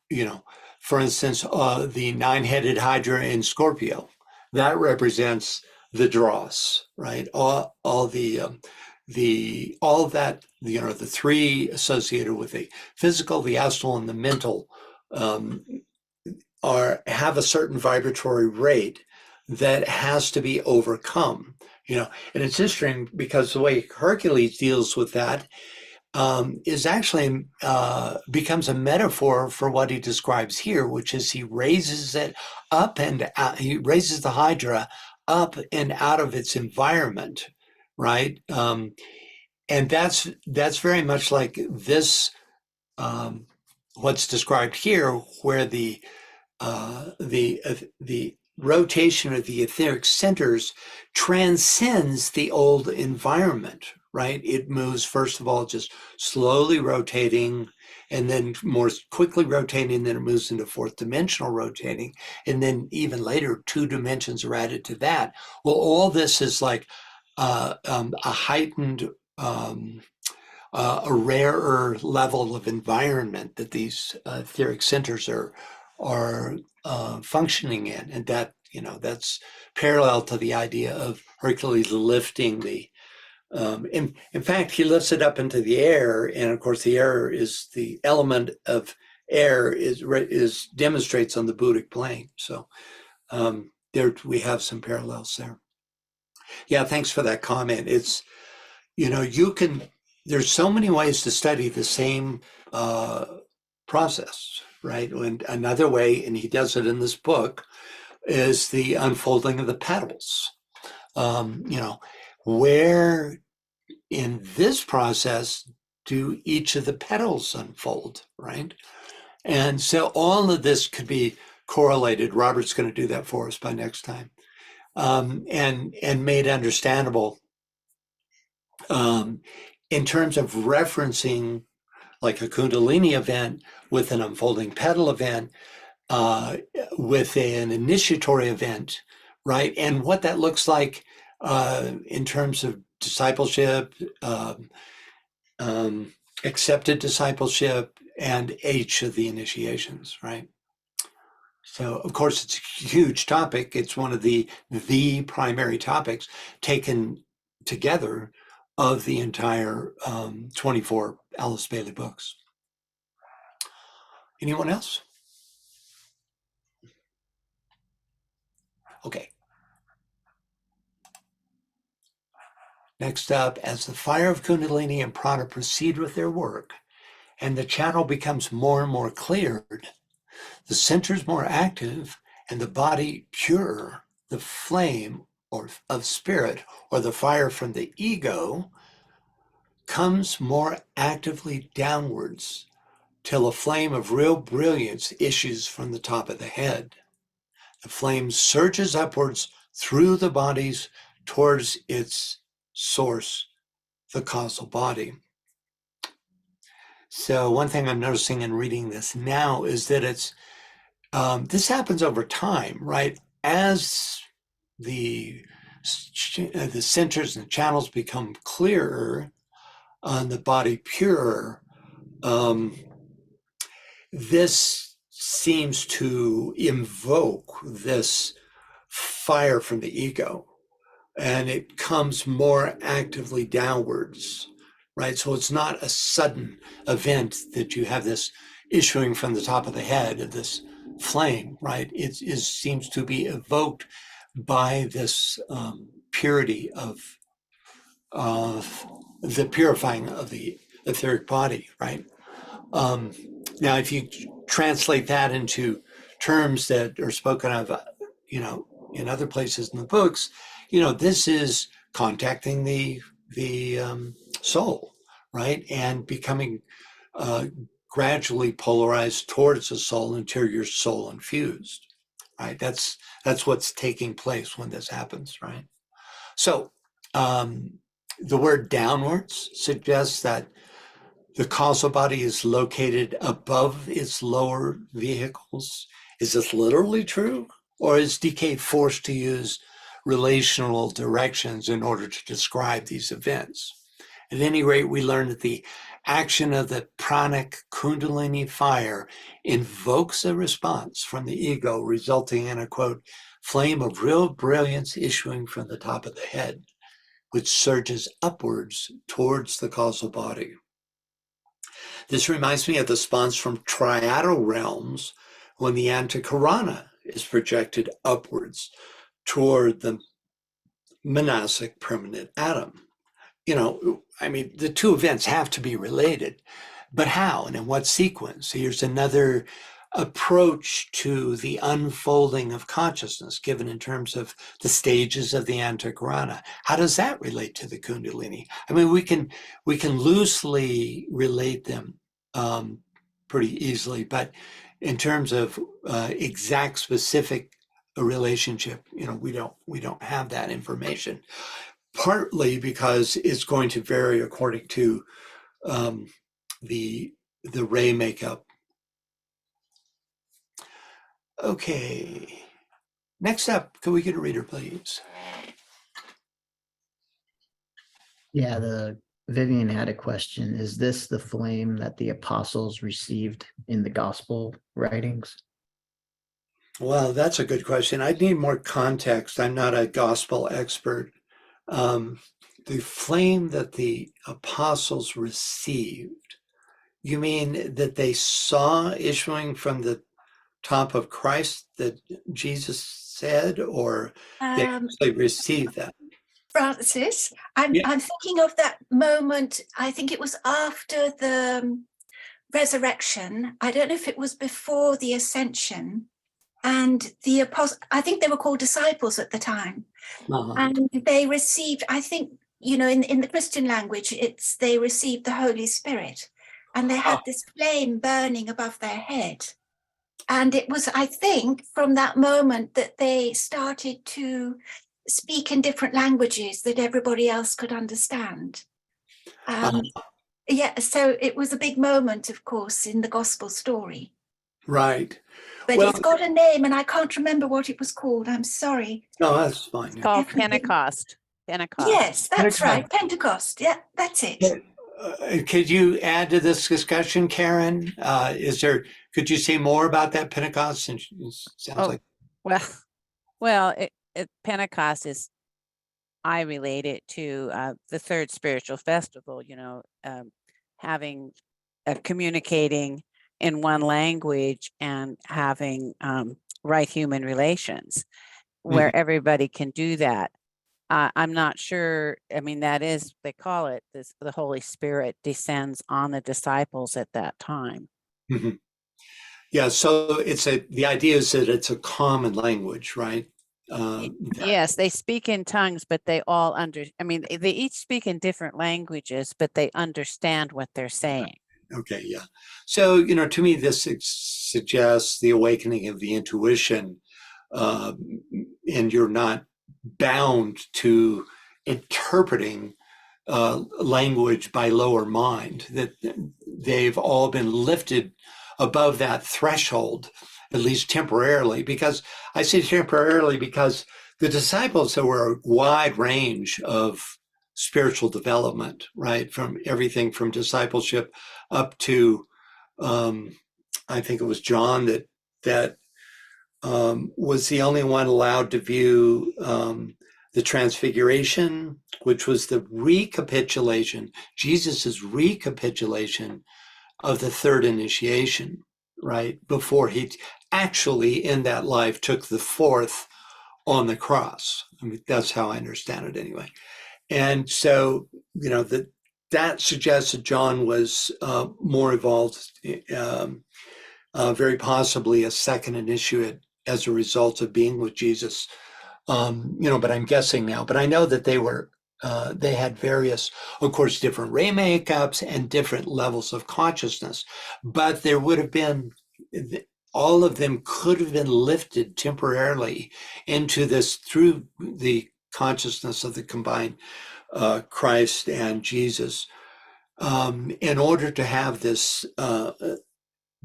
for instance, the 9-headed Hydra in Scorpio. That represents the dross, right? All that, the three associated with the physical, the astral, and the mental have a certain vibratory rate that has to be overcome, and it's interesting because the way Hercules deals with that is actually becomes a metaphor for what he describes here, which is he raises it up and out, he raises the Hydra up and out of its environment, right? And that's very much like this, what's described here, where the rotation of the etheric centers transcends the old environment, right? It moves, first of all, just slowly rotating, and then more quickly rotating, then it moves into fourth dimensional rotating, and then even later 2 dimensions are added to that. Well, all this is like a heightened, a rarer level of environment that these etheric centers are functioning in, and that that's parallel to the idea of Hercules lifting the. In fact, he lifts it up into the air, and of course, the air is the element of air is demonstrates on the Buddhic plane. So there we have some parallels there. Yeah, thanks for that comment. It's there's so many ways to study the same process, right? And another way, and he does it in this book, is the unfolding of the petals. Where in this process do each of the petals unfold, right? And so all of this could be correlated. Robert's going to do that for us by next time, and made understandable in terms of referencing like a Kundalini event with an unfolding petal event, with an initiatory event, right? And what that looks like in terms of discipleship, accepted discipleship, and each of the initiations, right? So, of course, it's a huge topic. It's one of the primary topics taken together of the entire 24 Alice Bailey books. Anyone else? Okay. Next up, as the fire of Kundalini and Prana proceed with their work, and the channel becomes more and more cleared, the centers more active, and the body purer, the flame of spirit, or the fire from the ego, comes more actively downwards, till a flame of real brilliance issues from the top of the head. The flame surges upwards through the bodies towards its source, the causal body. So one thing I'm noticing in reading this now is that it's this happens over time, right? As the centers and channels become clearer and the body purer, this seems to invoke this fire from the ego, and it comes more actively downwards, right? So it's not a sudden event that you have this issuing from the top of the head of this flame, right? It seems to be evoked by this purity of the purifying of the etheric body, right? Now, if you translate that into terms that are spoken of, in other places in the books, this is contacting the soul, right, and becoming gradually polarized towards the soul until your soul infused, right? That's what's taking place when this happens, right? So the word downwards suggests that the causal body is located above its lower vehicles. Is this literally true? Or is DK forced to use relational directions in order to describe these events? At any rate, we learn that the action of the pranic kundalini fire invokes a response from the ego, resulting in a, quote, flame of real brilliance issuing from the top of the head, which surges upwards towards the causal body. This reminds me of the response from triadal realms when the antikarana is projected upwards toward the monastic permanent atom. The two events have to be related, but how and in what sequence? Here's another approach to the unfolding of consciousness given in terms of the stages of the antakarana. How does that relate to the kundalini? We can loosely relate them pretty easily, but in terms of exact specific relationship, we don't have that information. Partly because it's going to vary according to the ray makeup. Okay, next up, can we get a reader, please? Yeah, the Vivian had a question. Is this the flame that the apostles received in the gospel writings? Well, that's a good question. I'd need more context. I'm not a gospel expert. The flame that the apostles received, you mean that they saw issuing from the top of Christ that Jesus said, or they actually received that? Francis, I'm thinking of that moment. I think it was after the resurrection. I don't know if it was before the ascension, and the apostles, I think they were called disciples at the time. And they received, I think, in the Christian language, they received the Holy Spirit, and they had this flame burning above their head. And it was, I think, from that moment that they started to speak in different languages that everybody else could understand. So it was a big moment, of course, in the gospel story. Right. But it's got a name, and I can't remember what it was called. I'm sorry. No, that's fine. It's called Pentecost. Yes, that's right. Pentecost. Yeah, that's it. Could you add to this discussion, Karen? Could you say more about that Pentecost? It sounds Pentecost is, I relate it to the third spiritual festival, having communicating in one language and having right human relations where everybody can do that. I'm not sure. That is, they call it this, the Holy Spirit descends on the disciples at that time. Mm-hmm. Yeah. So the idea is that it's a common language, right? Yes, they speak in tongues, but they all they each speak in different languages, but they understand what they're saying. Okay. Yeah. So, to me, this suggests the awakening of the intuition, and you're not bound to interpreting language by lower mind, that they've all been lifted above that threshold, at least temporarily, because I say temporarily because the disciples, there were a wide range of spiritual development, right? From everything from discipleship up to, I think it was John that was the only one allowed to view the transfiguration, which was the recapitulation, Jesus's recapitulation of the third initiation, right? Before he actually in that life took the fourth on the cross. I mean, that's how I understand it anyway. And so, you know, that suggests that John was more involved, very possibly a second initiate as a result of being with Jesus. You know, but I'm guessing now. But I know that they had various, of course, different ray makeups and different levels of consciousness. But there would have been, all of them could have been lifted temporarily into this through the consciousness of the combined Christ and Jesus, in order to have this,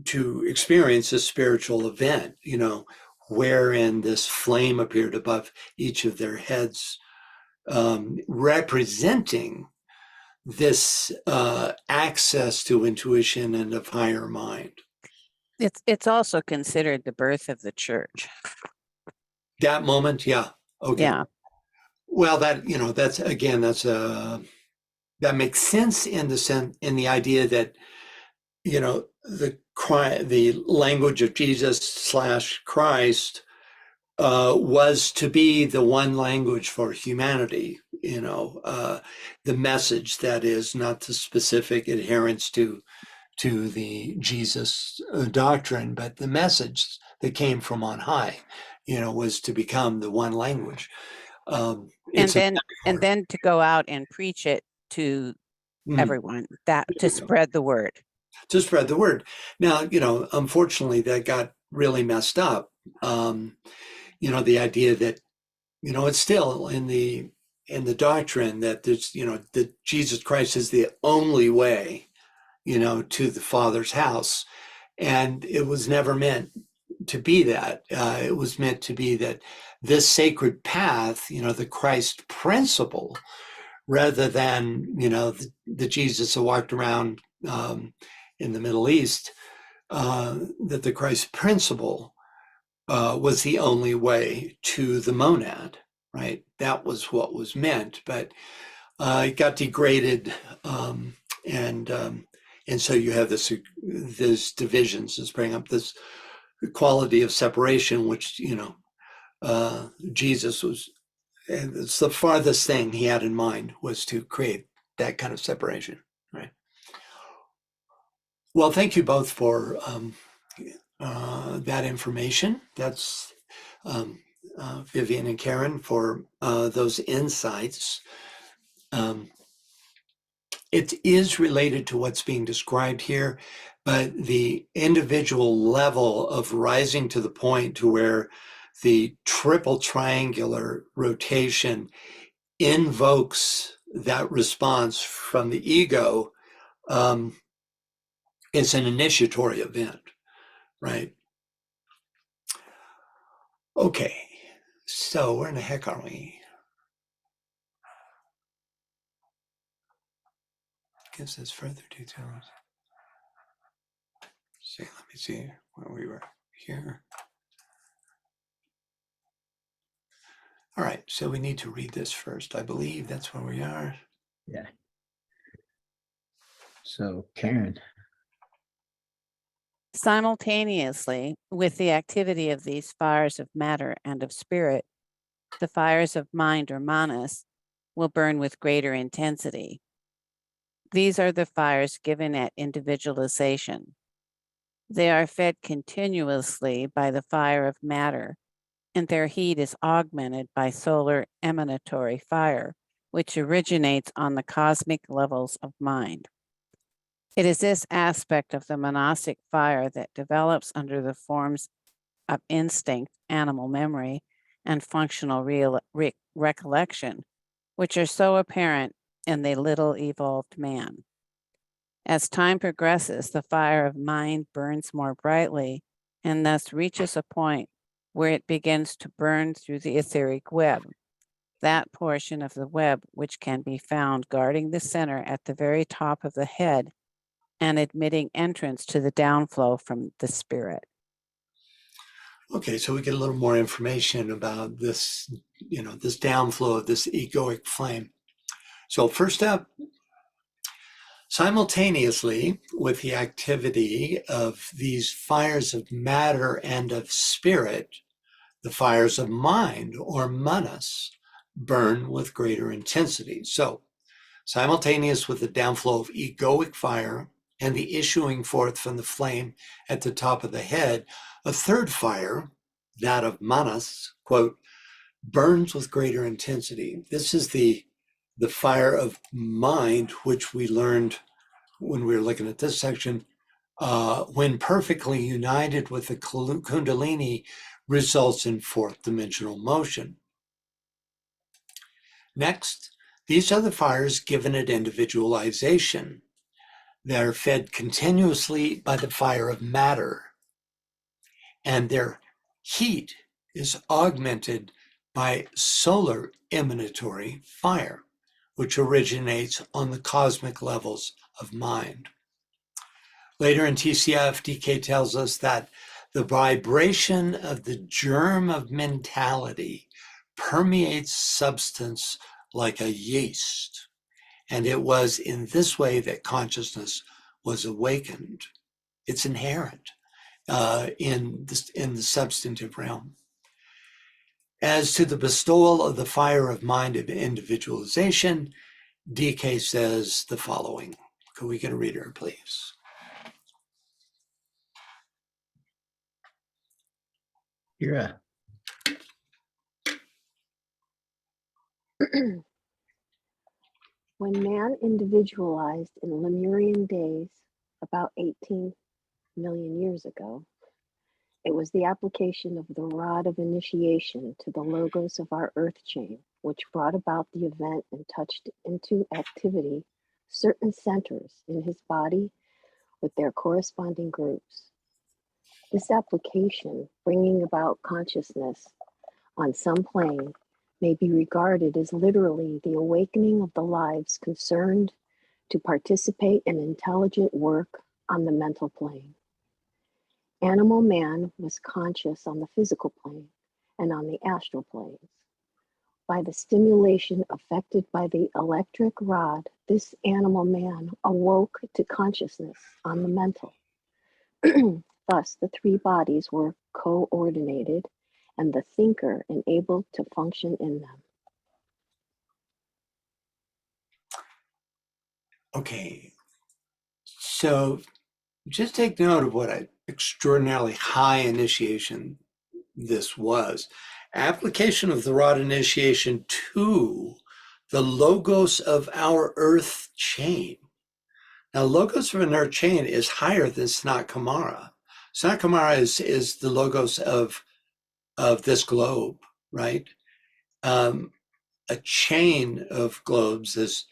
to experience this spiritual event, you know, wherein this flame appeared above each of their heads, representing this access to intuition and of higher mind. It's also considered the birth of the church. That moment, yeah. Okay. Yeah. Well, that, you know, that's again, that makes sense in the idea that, you know, the language of Jesus / Christ was to be the one language for humanity, you know, the message that is, not the specific adherence to the Jesus doctrine, but the message that came from on high, you know, was to become the one language. And then to go out and preach it to everyone, that to spread the word. To spread the word. Now, you know, unfortunately, that got really messed up. You know, the idea that, you know, it's still in the doctrine that there's, you know, that Jesus Christ is the only way, you know, to the Father's house. And it was never meant to be that. It was meant to be that this sacred path, you know, the Christ principle, rather than, you know, the Jesus who walked around in the Middle East, that the Christ principle was the only way to the monad, right? That was what was meant, but it got degraded, and so you have this divisions that bring up this quality of separation, which, you know, Jesus was, and it's the farthest thing he had in mind, was to create that kind of separation, right? Well, thank you both for that information. That's Vivian and Karen for those insights. It is related to what's being described here, but the individual level of rising to the point to where the triple triangular rotation invokes that response from the ego, it's an initiatory event, right? Okay, so where in the heck are we? Gives us further details. See, let me see where we were here. All right, so we need to read this first. I believe that's where we are. Yeah. So Karen. Simultaneously with the activity of these fires of matter and of spirit, the fires of mind or manas will burn with greater intensity. These are the fires given at individualization. They are fed continuously by the fire of matter, and their heat is augmented by solar emanatory fire, which originates on the cosmic levels of mind. It is this aspect of the monastic fire that develops under the forms of instinct, animal memory, and functional recollection, which are so apparent in the little evolved man. As time progresses, the fire of mind burns more brightly and thus reaches a point where it begins to burn through the etheric web, that portion of the web which can be found guarding the center at the very top of the head and admitting entrance to the downflow from the spirit. Okay, so we get a little more information about this, this downflow of this egoic flame. So first up, simultaneously with the activity of these fires of matter and of spirit, the fires of mind or manas burn with greater intensity. So simultaneous with the downflow of egoic fire and the issuing forth from the flame at the top of the head, a third fire, that of manas, quote, burns with greater intensity. This is the fire of mind, which we learned when we were looking at this section, when perfectly united with the Kundalini, results in fourth dimensional motion. Next, these are the fires given at individualization. They are fed continuously by the fire of matter, and their heat is augmented by solar emanatory fire, which originates on the cosmic levels of mind. Later in TCF, DK tells us that the vibration of the germ of mentality permeates substance like a yeast. And it was in this way that consciousness was awakened. It's inherent in the substantive realm. As to the bestowal of the fire of mind of individualization, DK says the following. Could we get a reader, please? Kira. When man individualized in Lemurian days, about 18 million years ago, it was the application of the rod of initiation to the logos of our earth chain, which brought about the event and touched into activity certain centers in his body with their corresponding groups. This application, bringing about consciousness on some plane, may be regarded as literally the awakening of the lives concerned to participate in intelligent work on the mental plane. Animal man was conscious on the physical plane and on the astral planes. By the stimulation affected by the electric rod, this animal man awoke to consciousness on the mental. Thus, the three bodies were coordinated and the thinker enabled to function in them. Okay, so just take note of what an extraordinarily high initiation this was. Application of the rod initiation to the logos of our earth chain. Now, logos of an earth chain is higher than Sanat Kumara. Sanat Kumara is the logos of this globe, right? A chain of globes is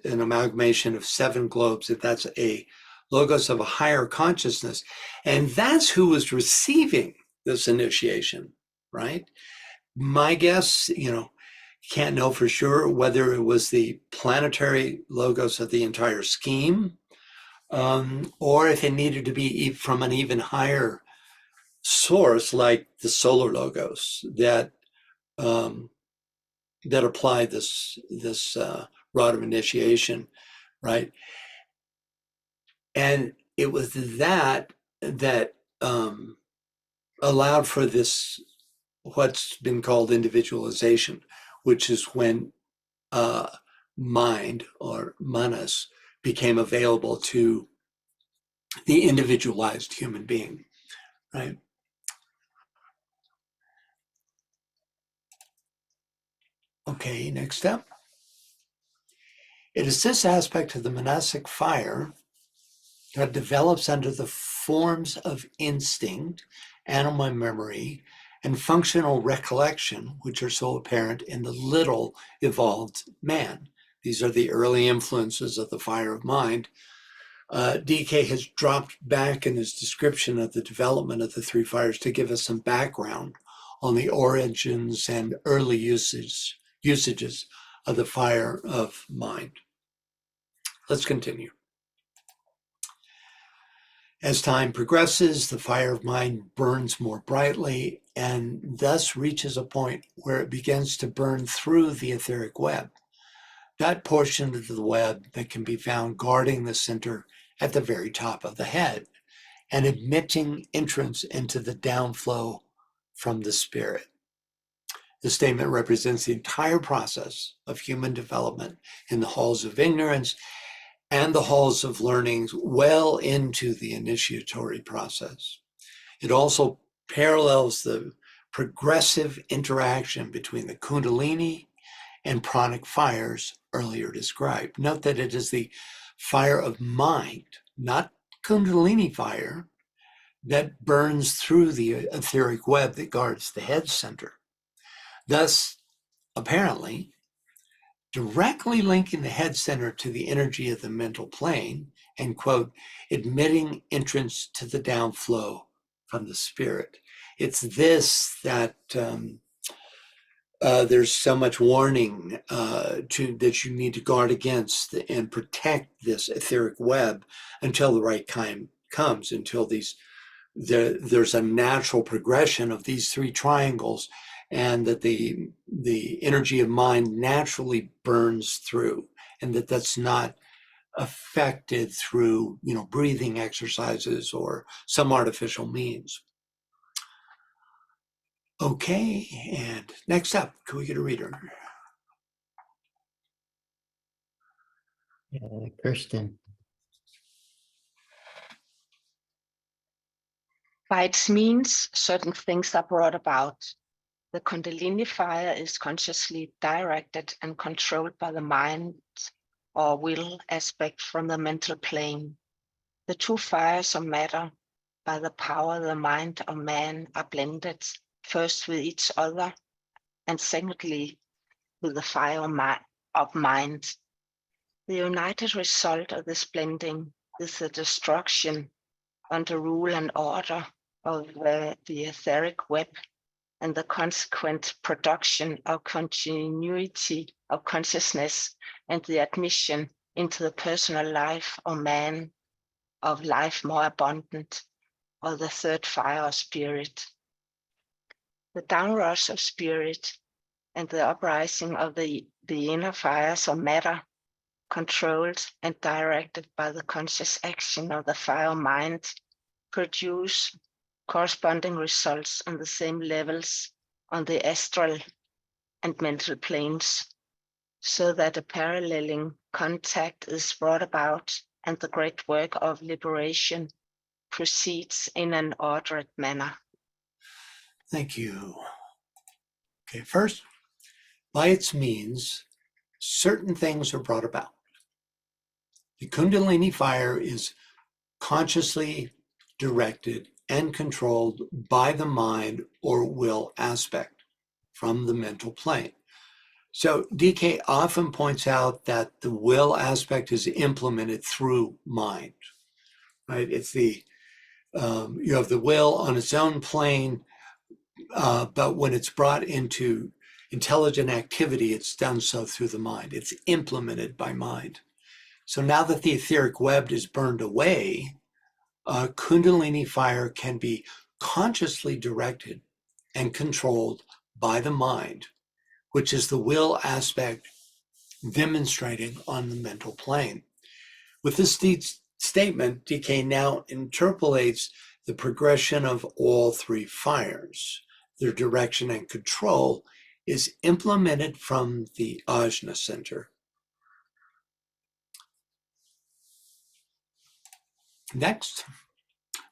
an amalgamation of 7 globes. That's a logos of a higher consciousness. And that's who was receiving this initiation, right? My guess, can't know for sure whether it was the planetary logos of the entire scheme, or if it needed to be from an even higher source, like the solar logos that apply this rod of initiation, right? And it was that allowed for this, what's been called individualization, which is when mind or manas became available to the individualized human being, right? Okay, next up. It is this aspect of the monastic fire that develops under the forms of instinct, animal memory, and functional recollection, which are so apparent in the little evolved man. These are the early influences of the fire of mind. DK has dropped back in his description of the development of the 3 fires to give us some background on the origins and early usages of the fire of mind. Let's continue. As time progresses, the fire of mind burns more brightly and thus reaches a point where it begins to burn through the etheric web, that portion of the web that can be found guarding the center at the very top of the head and admitting entrance into the downflow from the spirit. The statement represents the entire process of human development in the halls of ignorance and the halls of learning well into the initiatory process. It also parallels the progressive interaction between the Kundalini and pranic fires earlier described. Note that it is the fire of mind, not Kundalini fire, that burns through the etheric web that guards the head center. Thus, apparently, directly linking the head center to the energy of the mental plane and, quote, admitting entrance to the downflow from the spirit. It's this that there's so much warning that you need to guard against and protect this etheric web until the right time comes, until there's a natural progression of these three triangles, and that the energy of mind naturally burns through, and that's not affected through breathing exercises or some artificial means. Okay, and next up, can we get a reader? Kirsten. By its means, certain things are brought about. The Kundalini fire is consciously directed and controlled by the mind or will aspect from the mental plane. The two fires of matter, by the power of the mind of man, are blended, first with each other, and secondly with the fire of mind. The united result of this blending is the destruction under rule and order of the etheric web, and the consequent production of continuity of consciousness and the admission into the personal life of man, of life more abundant, or the third fire of spirit. The downrush of spirit and the uprising of the inner fires of matter, controlled and directed by the conscious action of the fire of mind, produce corresponding results on the same levels on the astral and mental planes, so that a paralleling contact is brought about and the great work of liberation proceeds in an ordered manner. Thank you. Okay, first, by its means, certain things are brought about. The Kundalini fire is consciously directed and controlled by the mind or will aspect from the mental plane. So DK often points out that the will aspect is implemented through mind, right? It's you have the will on its own plane, but when it's brought into intelligent activity, it's done so through the mind. It's implemented by mind. So now that the etheric web is burned away, Kundalini fire can be consciously directed and controlled by the mind, which is the will aspect demonstrating on the mental plane. With this statement, DK now interpolates the progression of all three fires. Their direction and control is implemented from the ajna center. Next,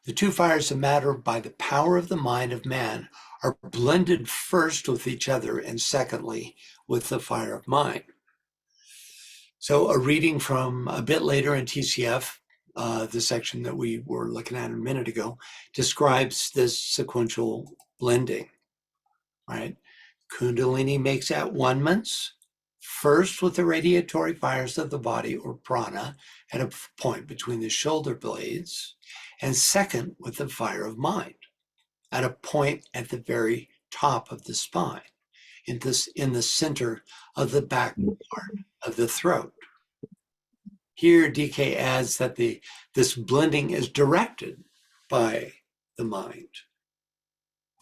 the two fires of matter by the power of the mind of man are blended first with each other and secondly with the fire of mind. So a reading from a bit later in TCF, the section that we were looking at a minute ago, describes this sequential blending, right? Kundalini makes at-one-ments, first with the radiatory fires of the body or prana at a point between the shoulder blades, and second with the fire of mind at a point at the very top of the spine, in the center of the back part of the throat. Here, DK adds that this blending is directed by the mind.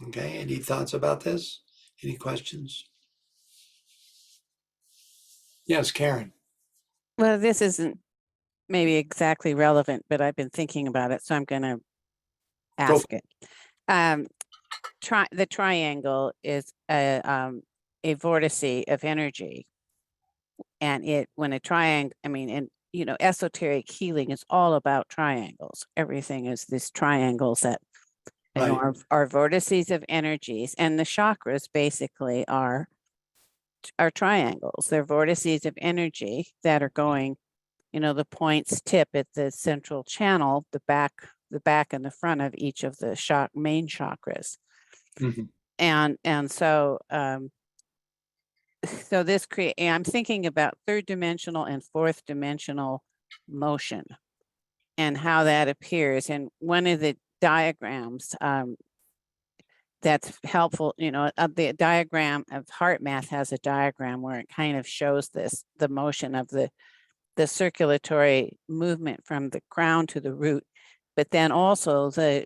Okay, any thoughts about this? Any questions? Yes, Karen. Well, this isn't maybe exactly relevant, but I've been thinking about it, so I'm going to ask it. The triangle is a vortice of energy, and when a triangle, I mean, and esoteric healing is all about triangles. Everything is these triangles that are vortices of energies, and the chakras basically are triangles. They're vortices of energy that are going, the points tip at the central channel, the back and the front of each of the main chakras. Mm-hmm. And so this I'm thinking about third dimensional and fourth dimensional motion and how that appears. And one of the diagrams that's helpful, the diagram of heart math has a diagram where it kind of shows the motion of the circulatory movement from the crown to the root, but then also the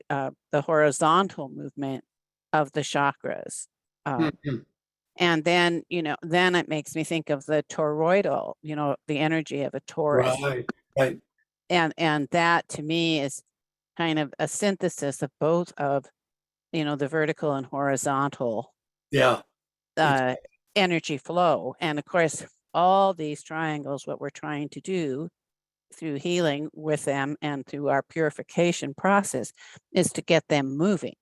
horizontal movement of the chakras. And then, then it makes me think of the toroidal, the energy of a torus. Right. And that to me is kind of a synthesis of both of, the vertical and horizontal energy flow. And of course, all these triangles, what we're trying to do through healing with them and through our purification process is to get them moving.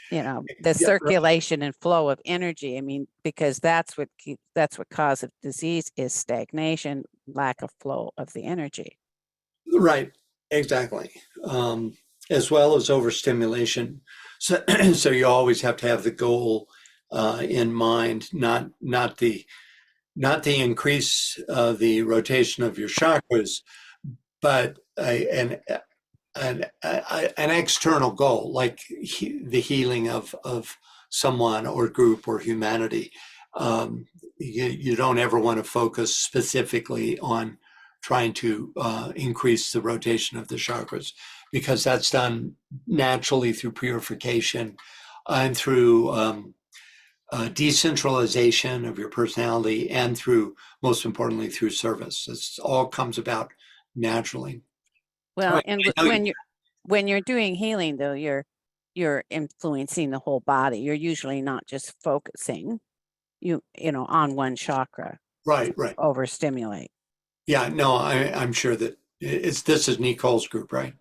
The circulation and flow of energy. I mean, because that's what causes disease is stagnation, lack of flow of the energy. Right, exactly. As well as overstimulation. So, so you always have to have the goal in mind, not the increase of the rotation of your chakras, but an external goal, like the healing of someone or group or humanity. You don't ever want to focus specifically on trying to increase the rotation of the chakras, because that's done naturally through purification and through decentralization of your personality, and through, most importantly, through service. This all comes about naturally. Well, and when you're doing healing, though, you're influencing the whole body. You're usually not just focusing, on one chakra. Right. Overstimulate. Yeah, no, I'm sure that this is Nicole's group, right?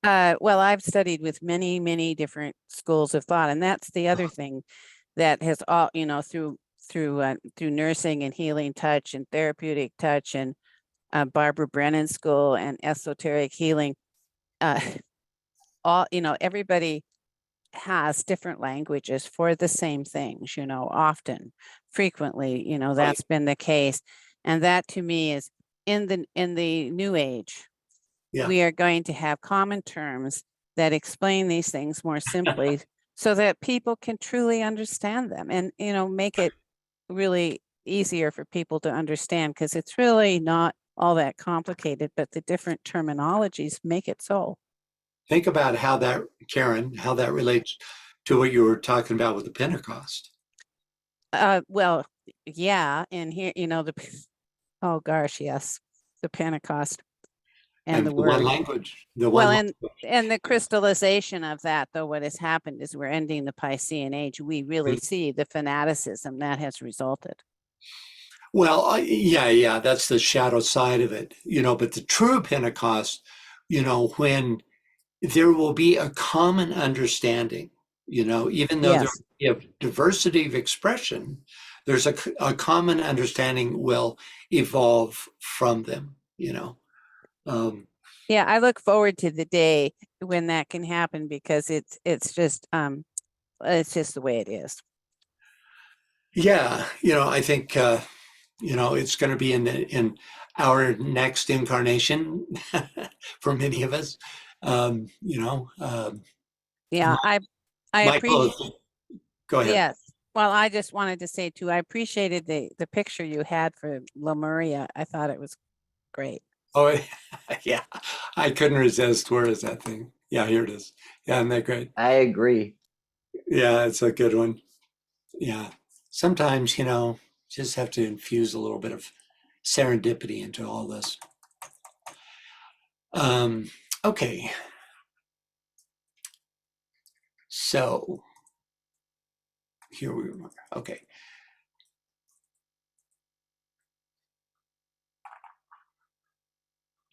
Well, I've studied with many, many different schools of thought, and that's the other thing that has all, through nursing and healing touch and therapeutic touch and Barbara Brennan School and esoteric healing. Everybody has different languages for the same things, often, frequently, that's been the case. And that to me is in the new age, we are going to have common terms that explain these things more simply so that people can truly understand them and, make it really easier for people to understand, because it's really not all that complicated, but the different terminologies make it so. Think about how that, Karen, how that relates to what you were talking about with the Pentecost. Well, yeah, and here, oh gosh, yes, the Pentecost and the word. One language. And the crystallization of that, though, what has happened is we're ending the Piscean age. We really see the fanaticism that has resulted. Well, yeah, that's the shadow side of it, but the true Pentecost, when there will be a common understanding, even though there will be a diversity of expression, there's a common understanding will evolve from them, Yeah, I look forward to the day when that can happen, because it's just the way it is. Yeah, I think it's going to be in our next incarnation for many of us. Yeah, I Michael, appreciate. Go ahead. Yes. Well, I just wanted to say too, I appreciated the picture you had for Lemuria. I thought it was great. Oh, yeah. I couldn't resist. Where is that thing? Yeah, here it is. Yeah, isn't that great? I agree. Yeah, it's a good one. Yeah. Sometimes, just have to infuse a little bit of serendipity into all this. Okay. So here we are. Okay.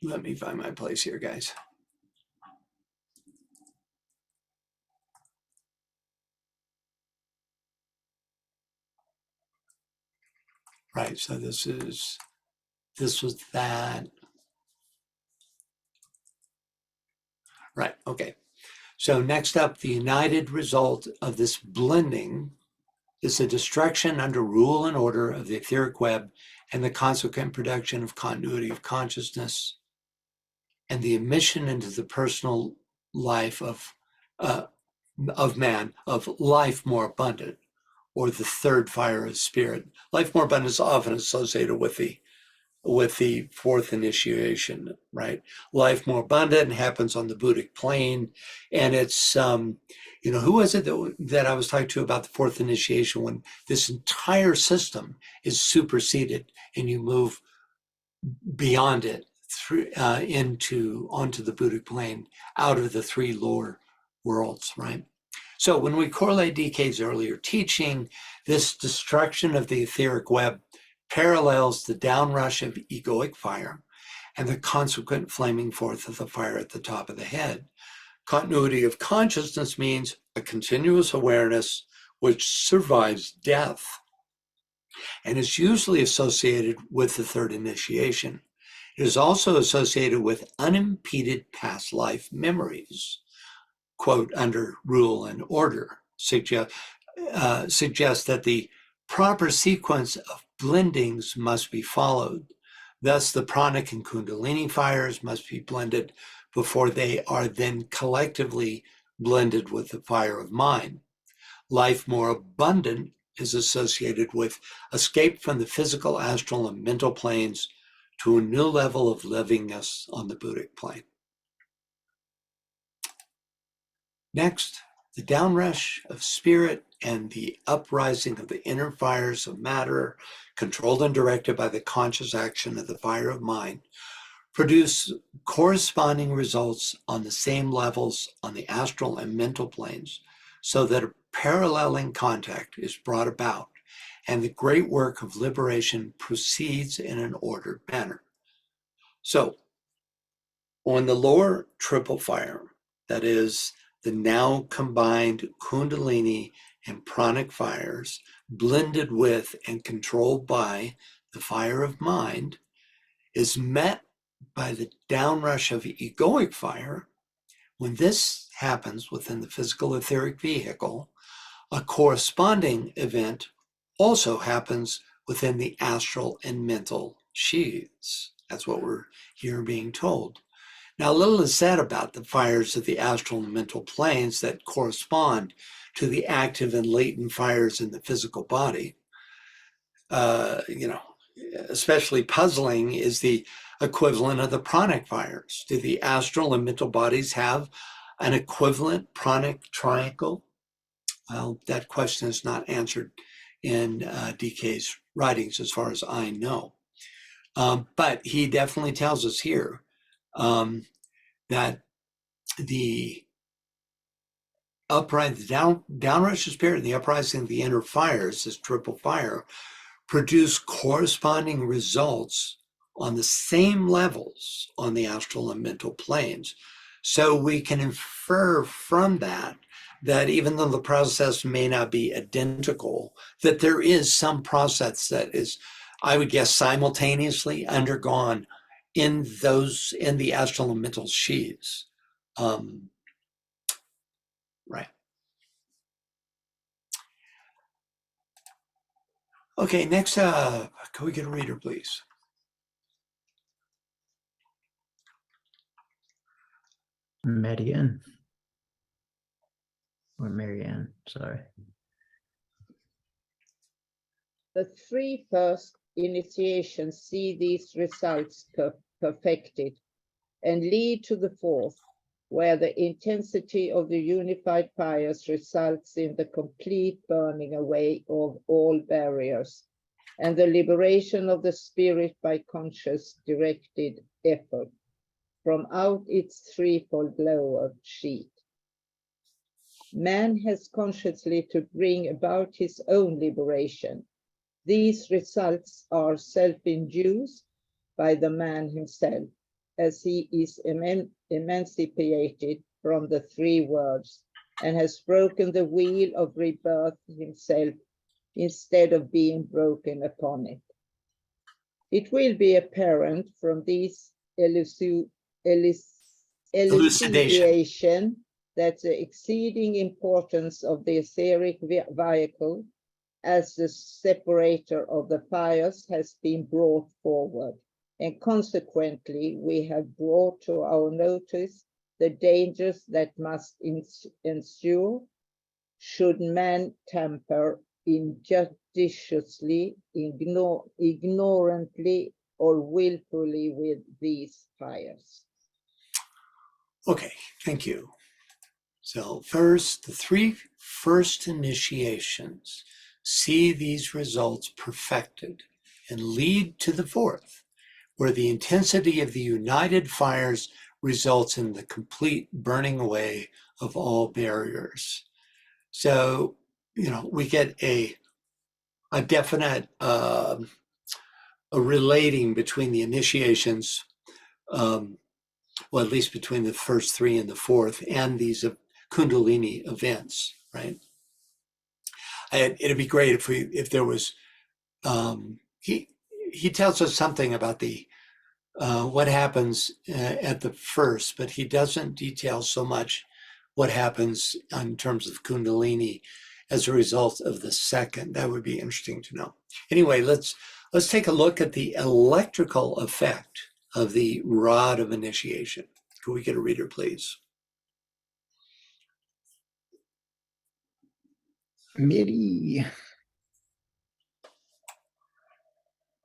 Let me find my place here, guys. Right, so this was that. Right, okay. So next up, the united result of this blending is the destruction under rule and order of the etheric web and the consequent production of continuity of consciousness and the emission into the personal life of man, of life more abundant, or the third fire of spirit. Life more abundant is often associated with the fourth initiation, right? Life more abundant happens on the Buddhic plane. And it's, who was it that I was talking to about the fourth initiation, when this entire system is superseded and you move beyond it through onto the Buddhic plane, out of the three lower worlds, right? So when we correlate DK's earlier teaching, this destruction of the etheric web parallels the downrush of egoic fire and the consequent flaming forth of the fire at the top of the head. Continuity of consciousness means a continuous awareness which survives death and is usually associated with the third initiation. It is also associated with unimpeded past life memories, quote, under rule and order, suggests that the proper sequence of blendings must be followed. Thus, the pranic and kundalini fires must be blended before they are then collectively blended with the fire of mind. Life more abundant is associated with escape from the physical, astral, and mental planes to a new level of livingness on the Buddhic plane. Next, the downrush of spirit and the uprising of the inner fires of matter, controlled and directed by the conscious action of the fire of mind, produce corresponding results on the same levels on the astral and mental planes, so that a paralleling contact is brought about, and the great work of liberation proceeds in an ordered manner. So, on the lower triple fire, that is, the now combined Kundalini and pranic fires, blended with and controlled by the fire of mind, is met by the downrush of egoic fire. When this happens within the physical etheric vehicle, a corresponding event also happens within the astral and mental sheaths. That's what we're here being told. Now, little is said about the fires of the astral and mental planes that correspond to the active and latent fires in the physical body. Especially puzzling is the equivalent of the pranic fires. Do the astral and mental bodies have an equivalent pranic triangle? Well, that question is not answered in DK's writings as far as I know. But he definitely tells us here that the downrush of spirit and the uprising of the inner fires, this triple fire, produce corresponding results on the same levels on the astral and mental planes. So we can infer from that even though the process may not be identical, that there is some process that is, I would guess, simultaneously undergone in the astral and mental sheaths. Right. Okay, next, can we get a reader, please? Marianne. Or Marianne, sorry. The three first initiations see these results perfected, and lead to the fourth, where the intensity of the unified fires results in the complete burning away of all barriers and the liberation of the spirit by conscious directed effort from out its threefold lower sheet. Man has consciously to bring about his own liberation. These results are self-induced by the man himself, as he is emancipated from the three words and has broken the wheel of rebirth himself instead of being broken upon it. It will be apparent from these elucidation that the exceeding importance of the etheric vehicle as the separator of the fires has been brought forward, and consequently we have brought to our notice the dangers that must ensue should man tamper injudiciously, ignorantly, or willfully with these fires. Okay, thank you. So first, the three first initiations see these results perfected and lead to the fourth, where the intensity of the united fires results in the complete burning away of all barriers. So, we get a definite a relating between the initiations, well, at least between the first three and the fourth, and these Kundalini events, right? It'd be great if there was, he tells us something about the what happens at the first, but he doesn't detail so much what happens in terms of Kundalini as a result of the second. That would be interesting to know. Anyway, let's take a look at the electrical effect of the rod of initiation. Could we get a reader, please? MIDI.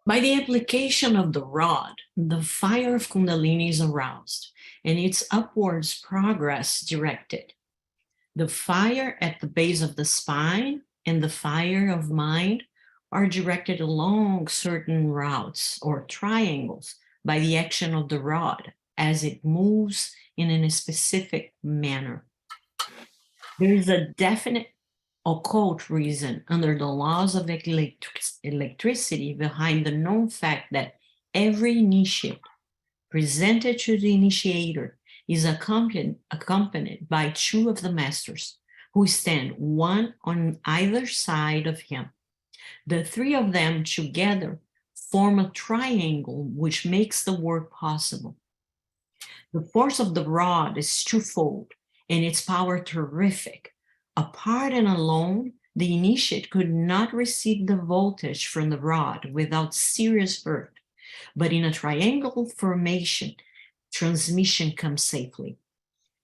By the application of the rod, the fire of Kundalini is aroused and its upwards progress directed. The fire at the base of the spine and the fire of mind are directed along certain routes or triangles by the action of the rod as it moves in a specific manner. There is a definite occult reason under the laws of electricity behind the known fact that every initiate presented to the initiator is accompanied by two of the masters who stand one on either side of him. The three of them together form a triangle which makes the work possible. The force of the rod is twofold and its power terrific. Apart and alone, the initiate could not receive the voltage from the rod without serious hurt, but in a triangle formation, transmission comes safely.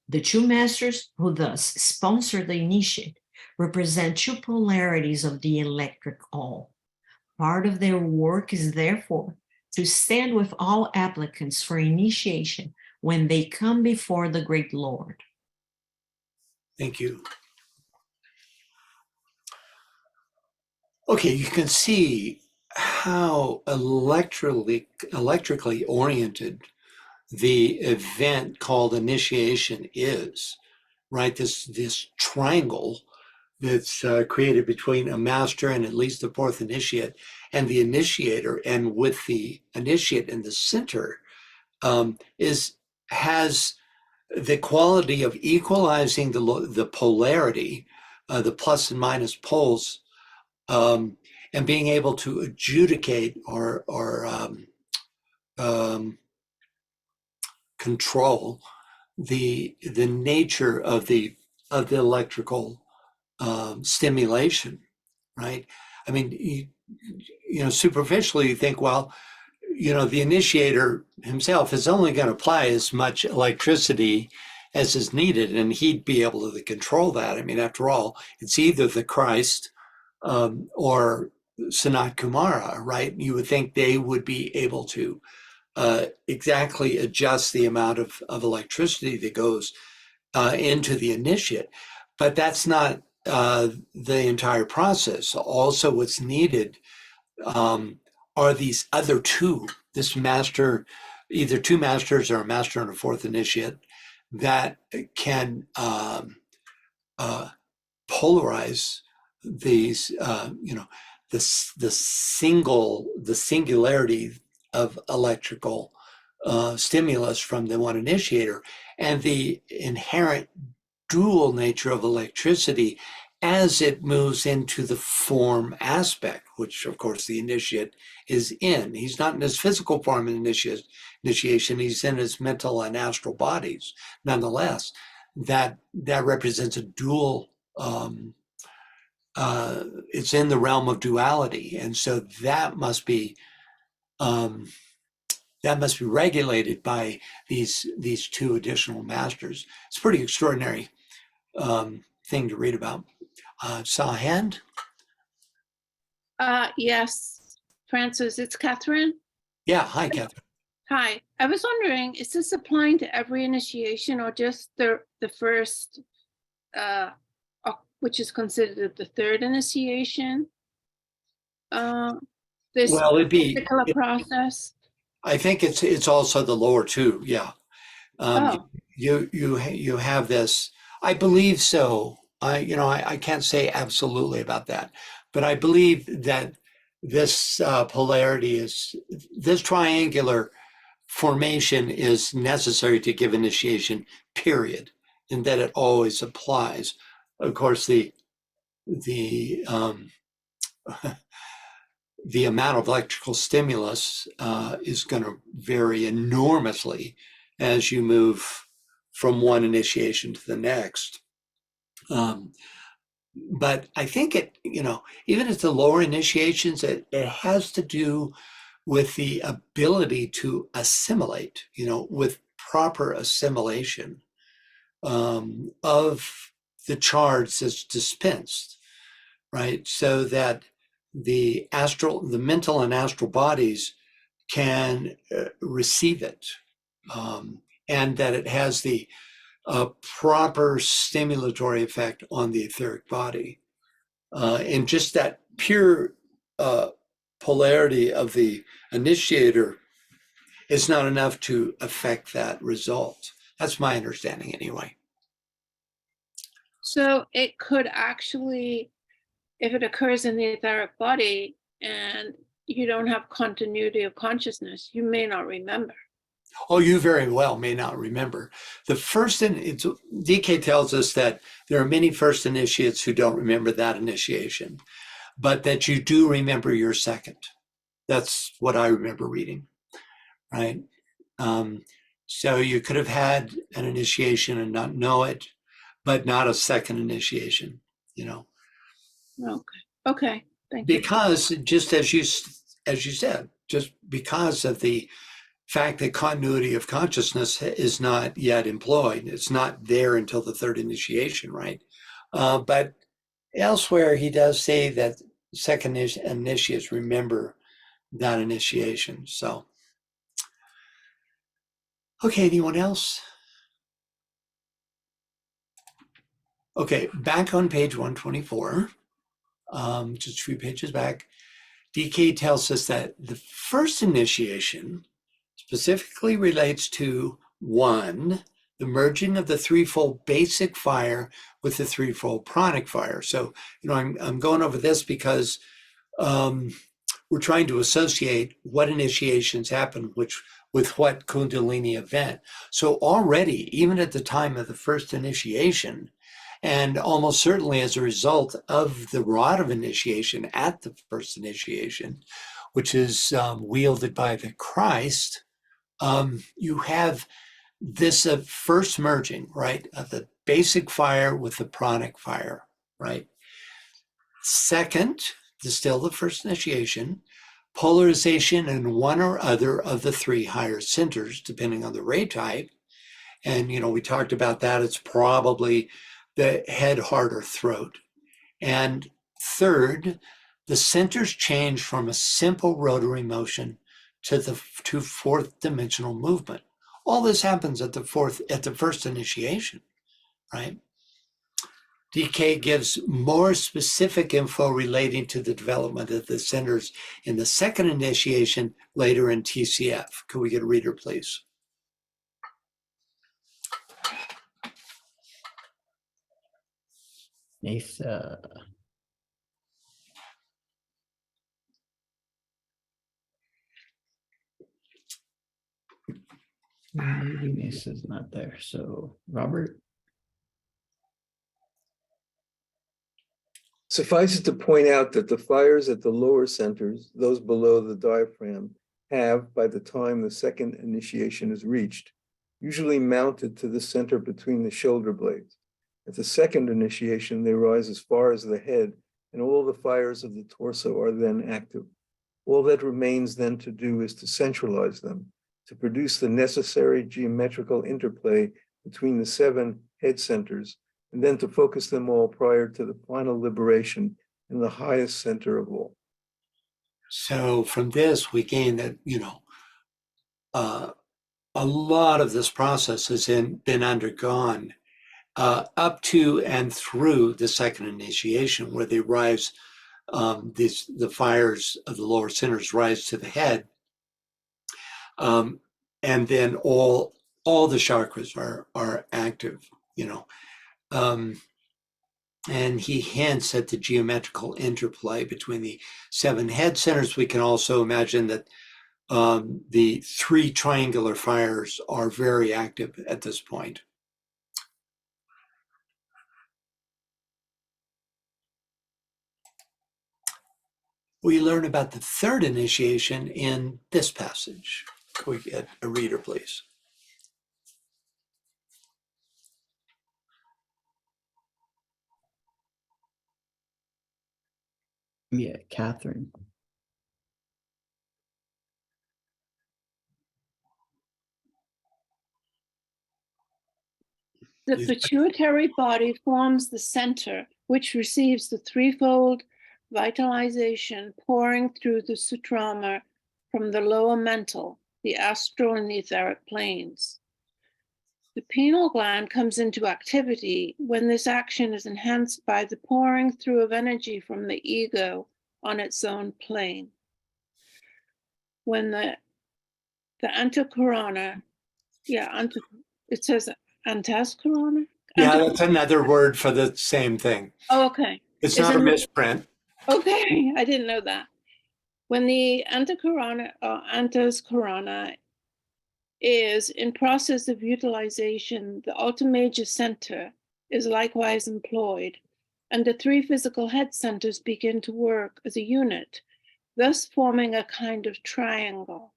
The two masters who thus sponsor the initiate represent two polarities of the electric all. Part of their work is therefore to stand with all applicants for initiation when they come before the great Lord. Thank you. Okay, you can see how electrically oriented the event called initiation is, right? This triangle that's created between a master and at least the fourth initiate and the initiator, and with the initiate in the center, has the quality of equalizing the polarity, the plus and minus poles, and being able to adjudicate or control the nature of the electrical stimulation, right? I mean, superficially you think, well, the initiator himself is only going to apply as much electricity as is needed, and he'd be able to control that. I mean, after all, it's either the Christ or Sanat Kumara, right? You would think they would be able to exactly adjust the amount of electricity that goes into the initiate. But that's not the entire process. Also, what's needed are these other two, this master, either two masters or a master and a fourth initiate that can polarize these, the singularity of electrical stimulus from the one initiator and the inherent dual nature of electricity as it moves into the form aspect, which of course the initiate is in. He's not in his physical form in initiation, he's in his mental and astral bodies. Nonetheless, that represents a dual, it's in the realm of duality. And so that must be regulated by these two additional masters. It's a pretty extraordinary thing to read about. Saw a hand? Yes, Francis, it's Catherine. Yeah, hi, Catherine. Hi, I was wondering, is this applying to every initiation or just the first, which is considered the third initiation? This Well, particular process? I think it's also the lower two, yeah. Oh. You have this, I believe so. I can't say absolutely about that, but I believe that this polarity is, this triangular formation is necessary to give initiation, period, and that it always applies. Of course, the amount of electrical stimulus is going to vary enormously as you move from one initiation to the next. But I think even at the lower initiations, it has to do with the ability to assimilate, with proper assimilation of the charge that's dispensed, right? So that the mental and astral bodies can receive it, and that it has the proper stimulatory effect on the etheric body. And just that pure polarity of the initiator is not enough to affect that result. That's my understanding anyway. So it could actually, if it occurs in the etheric body and you don't have continuity of consciousness, you may not remember. Oh, you very well may not remember. DK tells us that there are many first initiates who don't remember that initiation, but that you do remember your second. That's what I remember reading, right? So you could have had an initiation and not know it, but not a second initiation, Okay, thank you. Because just as you said, just because of the fact that continuity of consciousness is not yet employed, it's not there until the third initiation, right? But elsewhere, he does say that second initiates remember that initiation. So, okay, anyone else? Okay, back on page 124, just a few pages back, DK tells us that the first initiation specifically relates to 1, the merging of the threefold basic fire with the threefold pranic fire. So, I'm going over this because we're trying to associate what initiations happen with what Kundalini event. So already, even at the time of the first initiation, and almost certainly as a result of the rod of initiation at the first initiation, which is wielded by the Christ, you have this first merging, right, of the basic fire with the pranic fire, right? Second, still the first initiation, polarization in one or other of the three higher centers, depending on the ray type. And, we talked about that. It's probably the head, heart, or throat. And third, the centers change from a simple rotary motion to fourth dimensional movement. All this happens at the first initiation, right? DK gives more specific info relating to the development of the centers in the second initiation later in TCF. Could we get a reader, please? Nathan. Maybe Nasa's not there. So Robert. Suffice it to point out that the fires at the lower centers, those below the diaphragm, have, by the time the second initiation is reached, usually mounted to the center between the shoulder blades. At the second initiation, they rise as far as the head, and all the fires of the torso are then active. All that remains then to do is to centralize them, to produce the necessary geometrical interplay between the 7 head centers, and then to focus them all prior to the final liberation in the highest center of all. So from this, we gain that, a lot of this process has been undergone up to and through the second initiation, where they rise, the fires of the lower centers rise to the head. And then all the chakras are active, and he hints at the geometrical interplay between the 7 head centers. We can also imagine that the 3 triangular fires are very active at this point. We learn about the third initiation in this passage. Can we get a reader, please? Yeah, Catherine. The pituitary body forms the center, which receives the threefold vitalization pouring through the sutrama from the lower mental, the astral and the etheric planes. The pineal gland comes into activity when this action is enhanced by the pouring through of energy from the ego on its own plane. When the antakarana, it says antaskarana? Yeah, that's another word for the same thing. Oh, okay. It's not a misprint. Okay, I didn't know that. When the antakarana or antaskarana is in process of utilization, the ultimajor center is likewise employed, and the 3 physical head centers begin to work as a unit, thus forming a kind of triangle.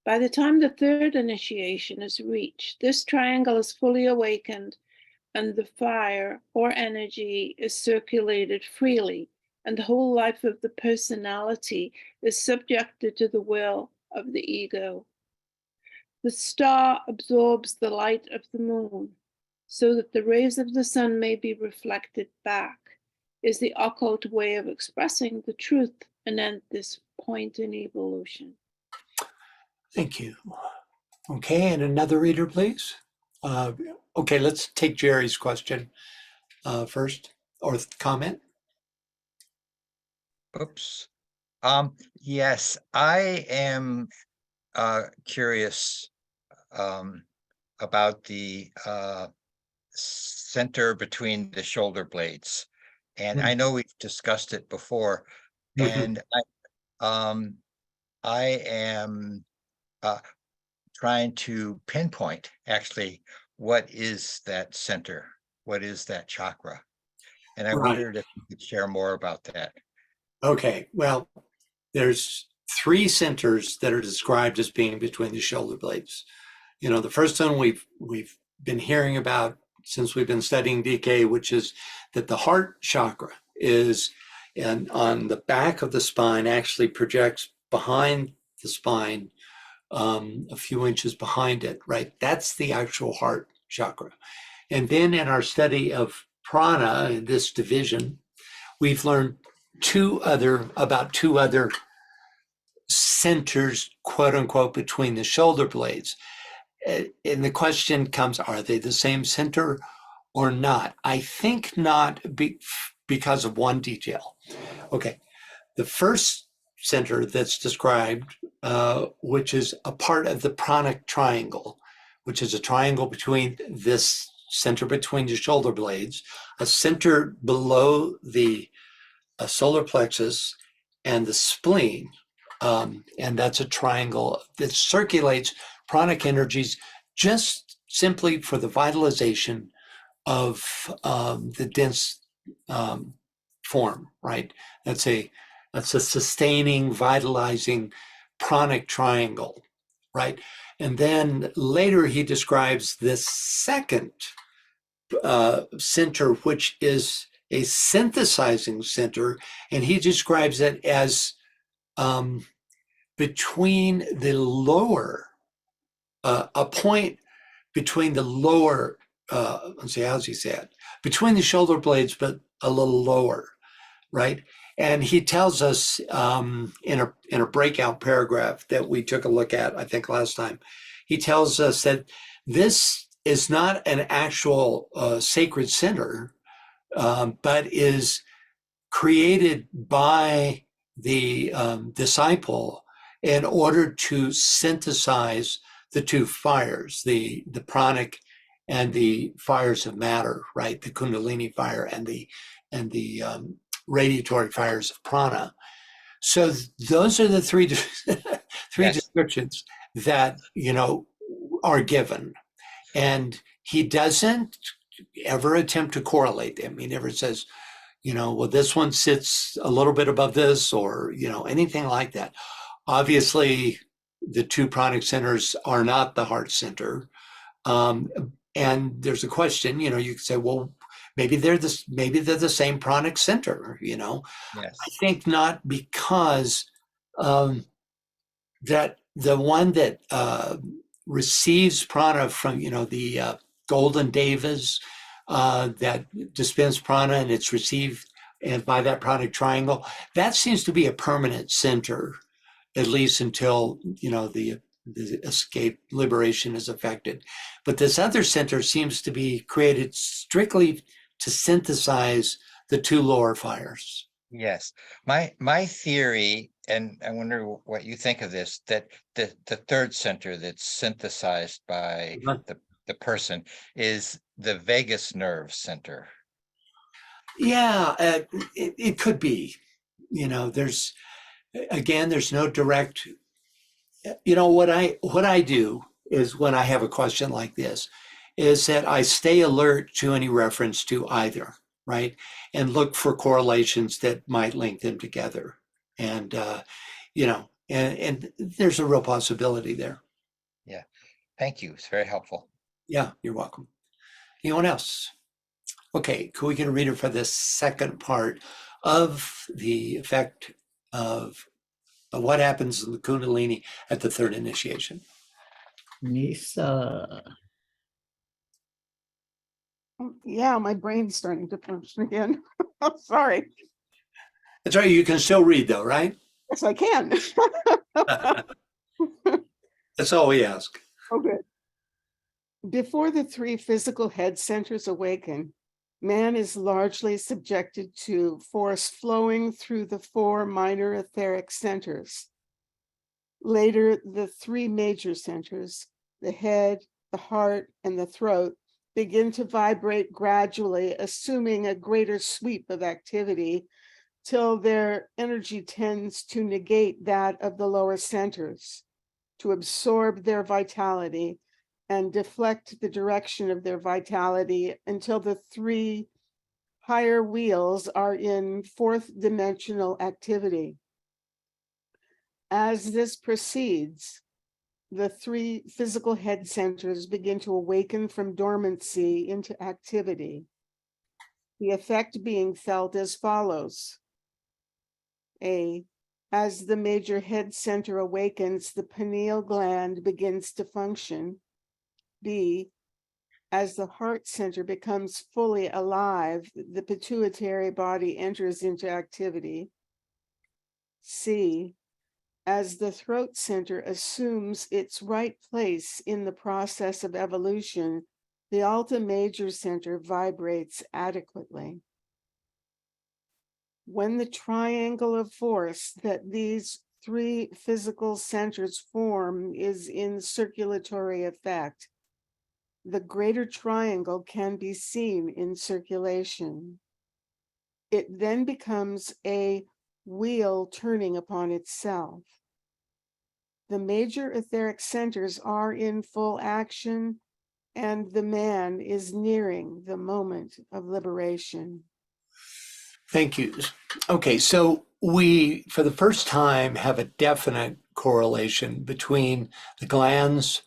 By the time the third initiation is reached, this triangle is fully awakened, and the fire or energy is circulated freely, and the whole life of the personality is subjected to the will of the ego. The star absorbs the light of the moon, so that the rays of the sun may be reflected back, is the occult way of expressing the truth and at this point in evolution. Thank you. Okay, and another reader, please. Okay, let's take Jerry's question first, or comment. Oops. Yes, I am curious about the center between the shoulder blades. And I know we've discussed it before, and I am trying to pinpoint actually what is that center, what is that chakra, and I wondered if you could share more about that. Okay, well, there's 3 centers that are described as being between the shoulder blades. The first one we've been hearing about since we've been studying DK, which is that the heart chakra is on the back of the spine, actually projects behind the spine, a few inches behind it, right? That's the actual heart chakra. And then in our study of prana, in this division, we've learned about two other centers, quote unquote, between the shoulder blades. And the question comes, are they the same center or not? I think not, because of one detail. Okay, the first center that's described, which is a part of the pranic triangle, which is a triangle between this center between the shoulder blades, a center below the solar plexus and the spleen. And that's a triangle that circulates pranic energies just simply for the vitalization of the dense form, right? That's a sustaining, vitalizing pranic triangle, right? And then later he describes this second center, which is a synthesizing center, and he describes it as between the lower, a point between the lower, let's see, how's he say it? Between the shoulder blades, but a little lower, right? And he tells us in a breakout paragraph that we took a look at, I think last time, he tells us that this is not an actual sacred center, but is created by the disciple in order to synthesize the two fires, the pranic and the fires of matter, right? The Kundalini fire and the radiatory fires of prana. So those are the three descriptions that are given, and he doesn't ever attempt to correlate them. He never says, well, this one sits a little bit above this, or anything like that. Obviously, the two pranic centers are not the heart center, and there's a question. You could say, well, maybe they're the same pranic center. Yes. I think not, because that the one that receives prana from the golden devas that dispense prana, and it's received and by that pranic triangle, that seems to be a permanent center, at least until the escape liberation is affected. But this other center seems to be created strictly to synthesize the two lower fires. Yes, my theory, and I wonder what you think of this, that the third center that's synthesized by the person is the vagus nerve center. Yeah, it could be. There's no direct. What I do is, when I have a question like this, is that I stay alert to any reference to either, right? And look for correlations that might link them together. And, and there's a real possibility there. Yeah, thank you. It's very helpful. Yeah, you're welcome. Anyone else? Okay, we can read it for the second part of the effect of what happens in the Kundalini at the third initiation. Nisa. Yeah, my brain's starting to function again. I'm sorry. That's right. You can still read, though, right? Yes, I can. That's all we ask. Oh, good. Before the three physical head centers awaken, man is largely subjected to force flowing through the four minor etheric centers. Later, the three major centers, the head, the heart, and the throat, begin to vibrate gradually, assuming a greater sweep of activity till their energy tends to negate that of the lower centers, to absorb their vitality and deflect the direction of their vitality until the three higher wheels are in fourth dimensional activity. As this proceeds, the three physical head centers begin to awaken from dormancy into activity. The effect being felt as follows. A, as the major head center awakens, the pineal gland begins to function. B, as the heart center becomes fully alive, the pituitary body enters into activity. C, as the throat center assumes its right place in the process of evolution, the Alta Major Center vibrates adequately. When the triangle of force that these three physical centers form is in circulatory effect, the greater triangle can be seen in circulation. It then becomes a wheel turning upon itself. The major etheric centers are in full action, and the man is nearing the moment of liberation. Thank you. Okay, so we, for the first time, have a definite correlation between the glands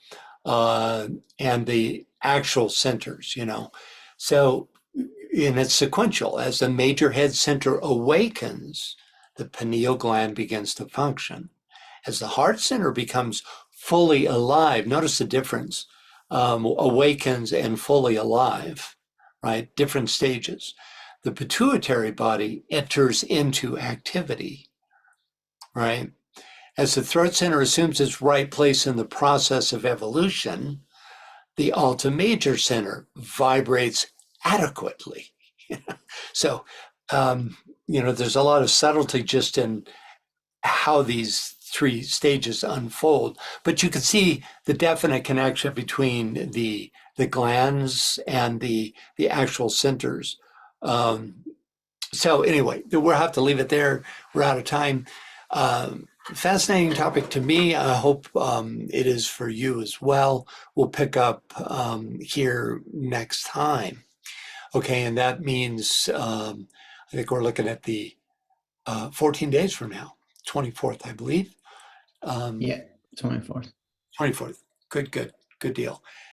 and the actual centers, you know. So, and it's sequential. As the major head center awakens, the pineal gland begins to function. As the heart center becomes fully alive, notice the difference, awakens and fully alive, right? Different stages. The pituitary body enters into activity, right? As the throat center assumes its right place in the process of evolution, the Alta Major Center vibrates adequately. So, there's a lot of subtlety just in how these three stages unfold, but you can see the definite connection between the glands and the actual centers. So anyway, we'll have to leave it there. We're out of time. Fascinating topic to me. I hope it is for you as well. We'll pick up here next time. Okay, and that means I think we're looking at the 14 days from now, 24th, I believe. Yeah, 24th. 24th. Good deal.